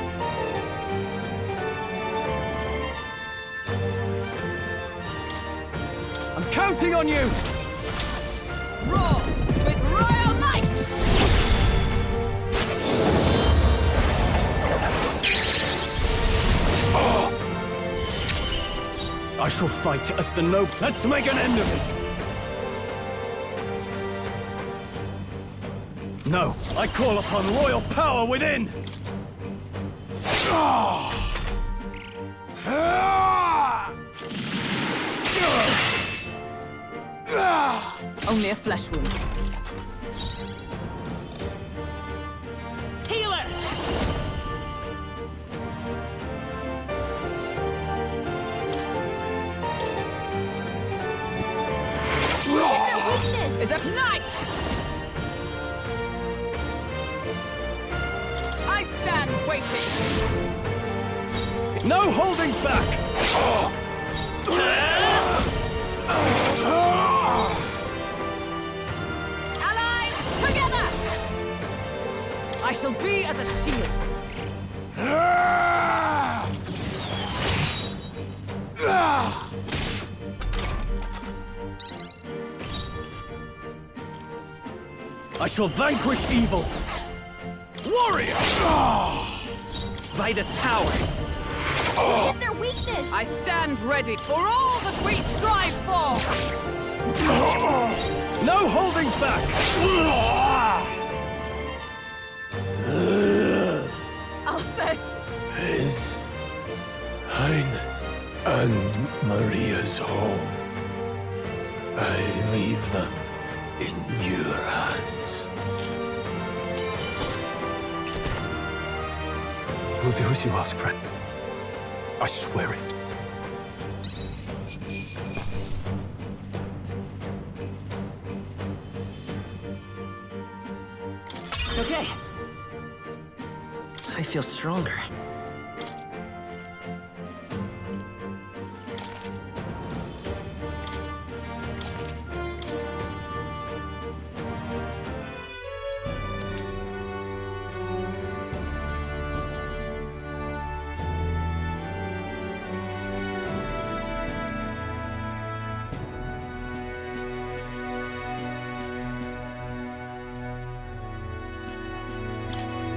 I'm counting on you! Roar with royal might! I shall fight as the noble. Let's make an end of it! No, I call upon royal power within! Only a flesh wound. Healer! Is a knight! I stand waiting. No holding back! Allies, together! I shall be as a shield. I shall vanquish evil! Warrior! By this power! Hit their weakness! I stand ready for all that we strive for! No holding back! Alcest! His Highness and Maria's home. I leave them in your hands. We'll do as you ask, friend. I swear it. Okay. I feel stronger.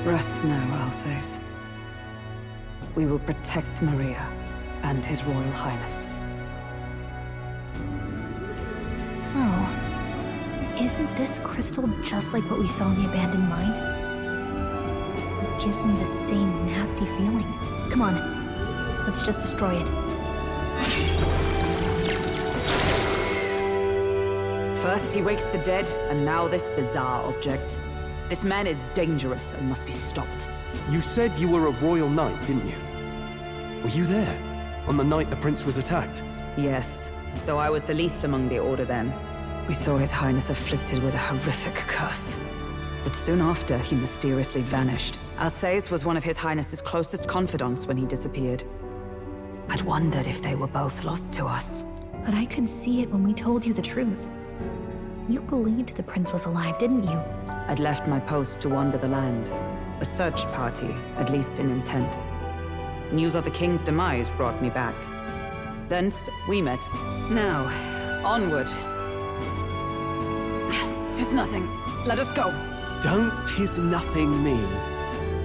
Rest now, Alsace. We will protect Maria and His Royal Highness. Oh. Isn't this crystal just like what we saw in the abandoned mine? It gives me the same nasty feeling. Come on. Let's just destroy it. First he wakes the dead, and now this bizarre object. This man is dangerous and must be stopped. You said you were a royal knight, didn't you? Were you there? On the night the prince was attacked? Yes, though I was the least among the Order then. We saw His Highness afflicted with a horrific curse. But soon after, he mysteriously vanished. Alsace was one of His Highness's closest confidants when he disappeared. I'd wondered if they were both lost to us. But I could see it when we told you the truth. You believed the prince was alive, didn't you? I'd left my post to wander the land. A search party, at least in intent. News of the king's demise brought me back. Thence, we met. Now, onward. 'Tis nothing. Let us go. Don't "'tis nothing" mean.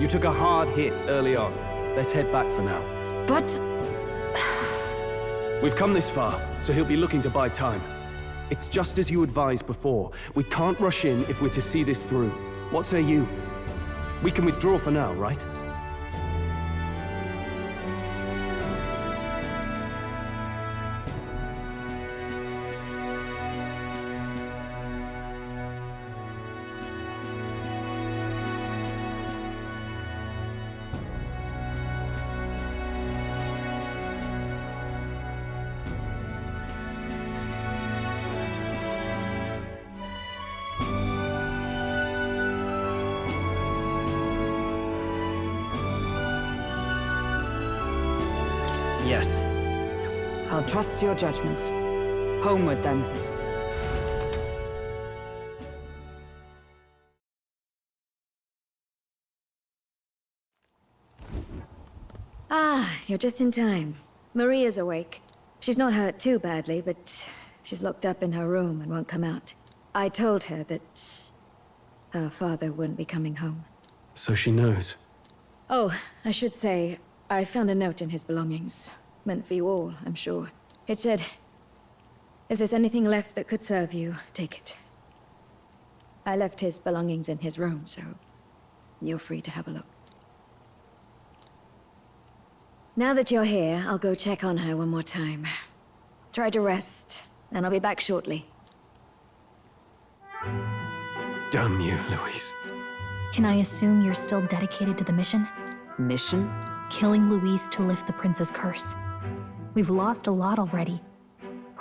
You took a hard hit early on. Let's head back for now. But... We've come this far, so he'll be looking to buy time. It's just as you advised before. We can't rush in if we're to see this through. What say you? We can withdraw for now, right? Yes. I'll trust your judgment. Homeward, then. Ah, you're just in time. Maria's awake. She's not hurt too badly, but she's locked up in her room and won't come out. I told her that her father wouldn't be coming home. So she knows. Oh, I should say, I found a note in his belongings. Meant for you all, I'm sure. It said, if there's anything left that could serve you, take it. I left his belongings in his room, so you're free to have a look. Now that you're here, I'll go check on her one more time. Try to rest, and I'll be back shortly. Damn you, Louise. Can I assume you're still dedicated to the mission? Mission? Killing Louise to lift the prince's curse. We've lost a lot already.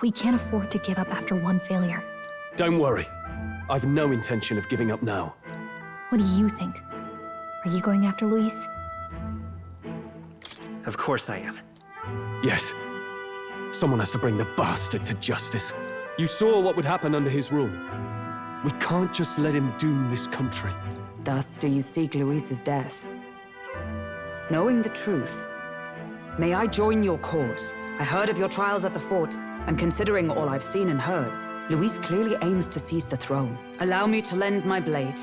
We can't afford to give up after one failure. Don't worry. I've no intention of giving up now. What do you think? Are you going after Louise? Of course I am. Yes. Someone has to bring the bastard to justice. You saw what would happen under his rule. We can't just let him doom this country. Thus do you seek Louise's death? Knowing the truth, may I join your cause? I heard of your trials at the fort, and considering all I've seen and heard, Louise clearly aims to seize the throne. Allow me to lend my blade.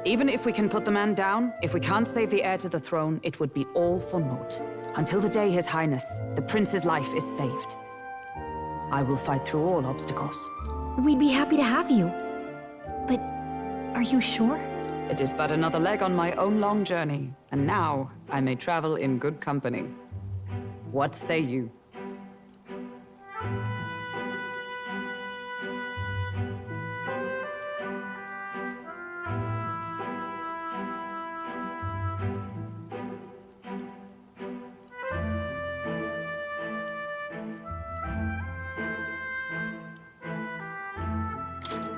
Even if we can put the man down, if we can't save the heir to the throne, it would be all for naught. Until the day His Highness, the prince's life is saved. I will fight through all obstacles. We'd be happy to have you. But are you sure? It is but another leg on my own long journey, and now I may travel in good company. What say you?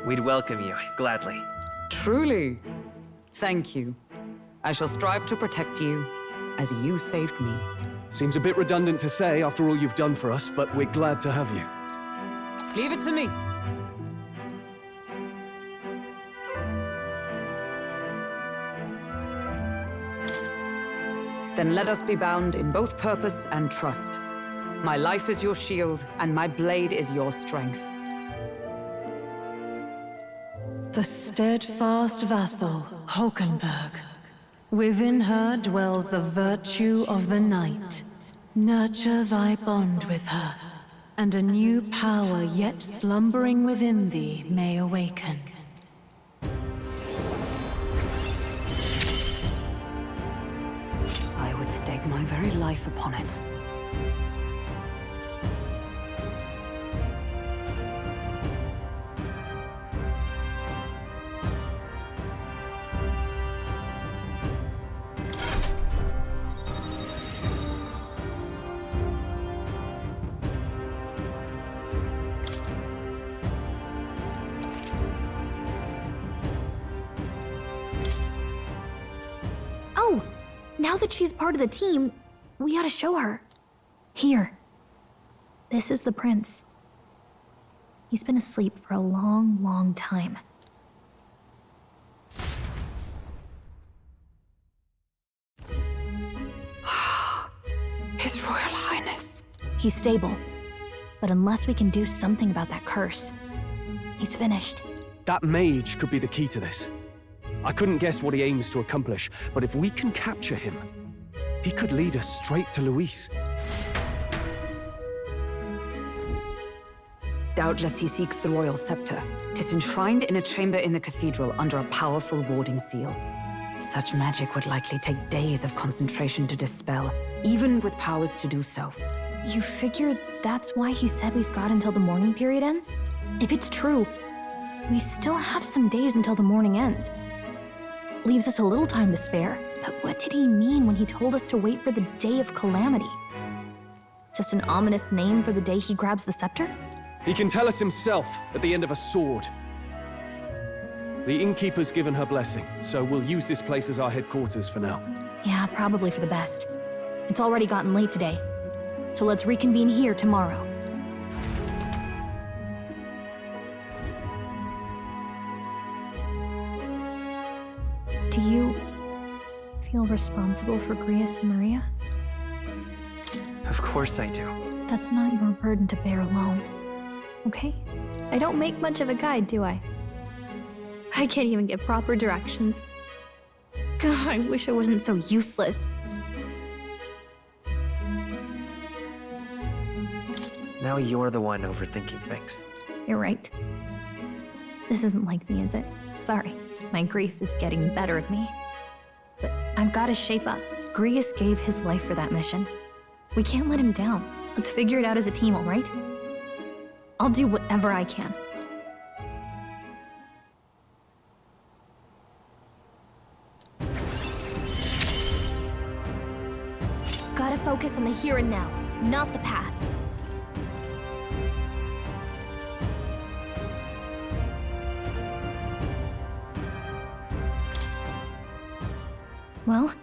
we'd welcome you, gladly. Truly. Thank you. I shall strive to protect you, as you saved me. Seems a bit redundant to say after all you've done for us, but we're glad to have you. Leave it to me. Then let us be bound in both purpose and trust. My life is your shield, and my blade is your strength. The steadfast vassal, Hulkenberg. Within her dwells the virtue of the knight. Nurture thy bond with her, and a new power yet slumbering within thee may awaken. I would stake my very life upon it. Oh, now that she's part of the team, we ought to show her. Here. This is the prince. He's been asleep for a long, long time. His Royal Highness. He's stable. But unless we can do something about that curse, he's finished. That mage could be the key to this. I couldn't guess what he aims to accomplish, but if we can capture him, he could lead us straight to Luis. Doubtless he seeks the royal scepter. 'Tis enshrined in a chamber in the cathedral under a powerful warding seal. Such magic would likely take days of concentration to dispel, even with powers to do so. You figure that's why he said we've got until the mourning period ends? If it's true, we still have some days until the mourning ends. Leaves us a little time to spare. But what did he mean when he told us to wait for the Day of Calamity? Just an ominous name for the day he grabs the scepter? He can tell us himself at the end of a sword. The innkeeper's given her blessing, so we'll use this place as our headquarters for now. Yeah, probably for the best. It's already gotten late today, so let's reconvene here tomorrow. Do you feel responsible for Grius and Maria? Of course I do. That's not your burden to bear alone, okay? I don't make much of a guide, do I? I can't even give proper directions. God, I wish I wasn't so useless. Now you're the one overthinking things. You're right. This isn't like me, is it? Sorry. My grief is getting the better of me. But I've got to shape up. Grius gave his life for that mission. We can't let him down. Let's figure it out as a team, all right? I'll do whatever I can. Gotta focus on the here and now, not the past. Well,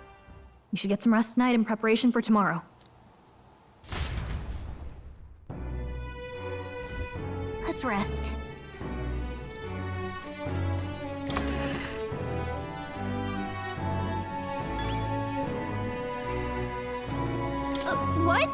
you should get some rest tonight in preparation for tomorrow. Let's rest. What?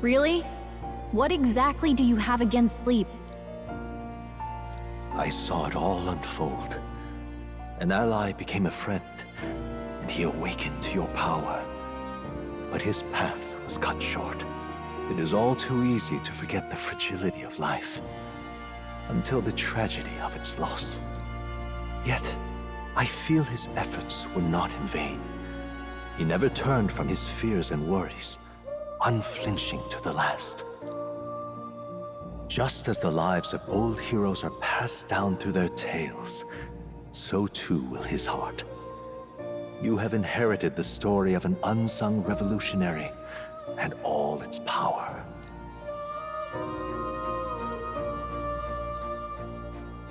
Really? What exactly do you have against sleep? I saw it all unfold. An ally became a friend, and he awakened to your power. But his path was cut short. It is all too easy to forget the fragility of life, until the tragedy of its loss. Yet, I feel his efforts were not in vain. He never turned from his fears and worries, unflinching to the last. Just as the lives of old heroes are passed down through their tales, so too will his heart. You have inherited the story of an unsung revolutionary and all its power.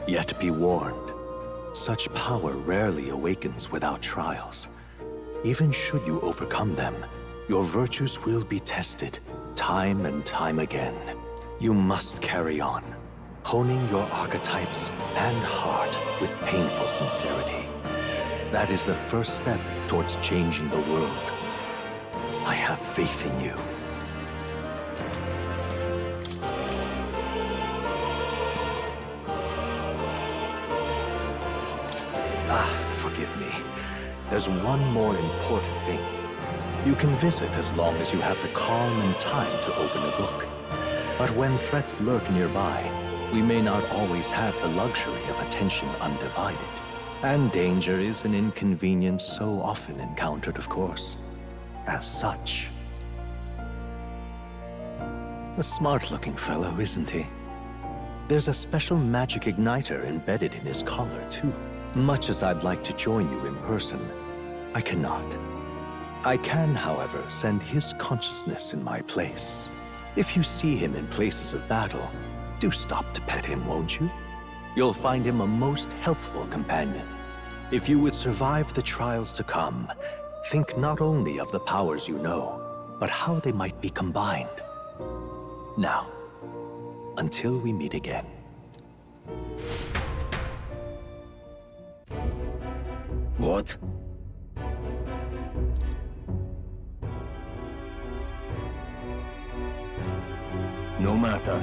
Yet be warned, such power rarely awakens without trials. Even should you overcome them, your virtues will be tested, time and time again. You must carry on, honing your archetypes and heart with painful sincerity. That is the first step towards changing the world. I have faith in you. Forgive me. There's one more important thing. You can visit as long as you have the calm and time to open a book. But when threats lurk nearby, we may not always have the luxury of attention undivided. And danger is an inconvenience so often encountered, of course. As such. A smart-looking fellow, isn't he? There's a special magic igniter embedded in his collar, too. Much as I'd like to join you in person, I cannot. I can, however, send his consciousness in my place. If you see him in places of battle, do stop to pet him, won't you? You'll find him a most helpful companion. If you would survive the trials to come, think not only of the powers you know, but how they might be combined. Now, until we meet again. What? No matter.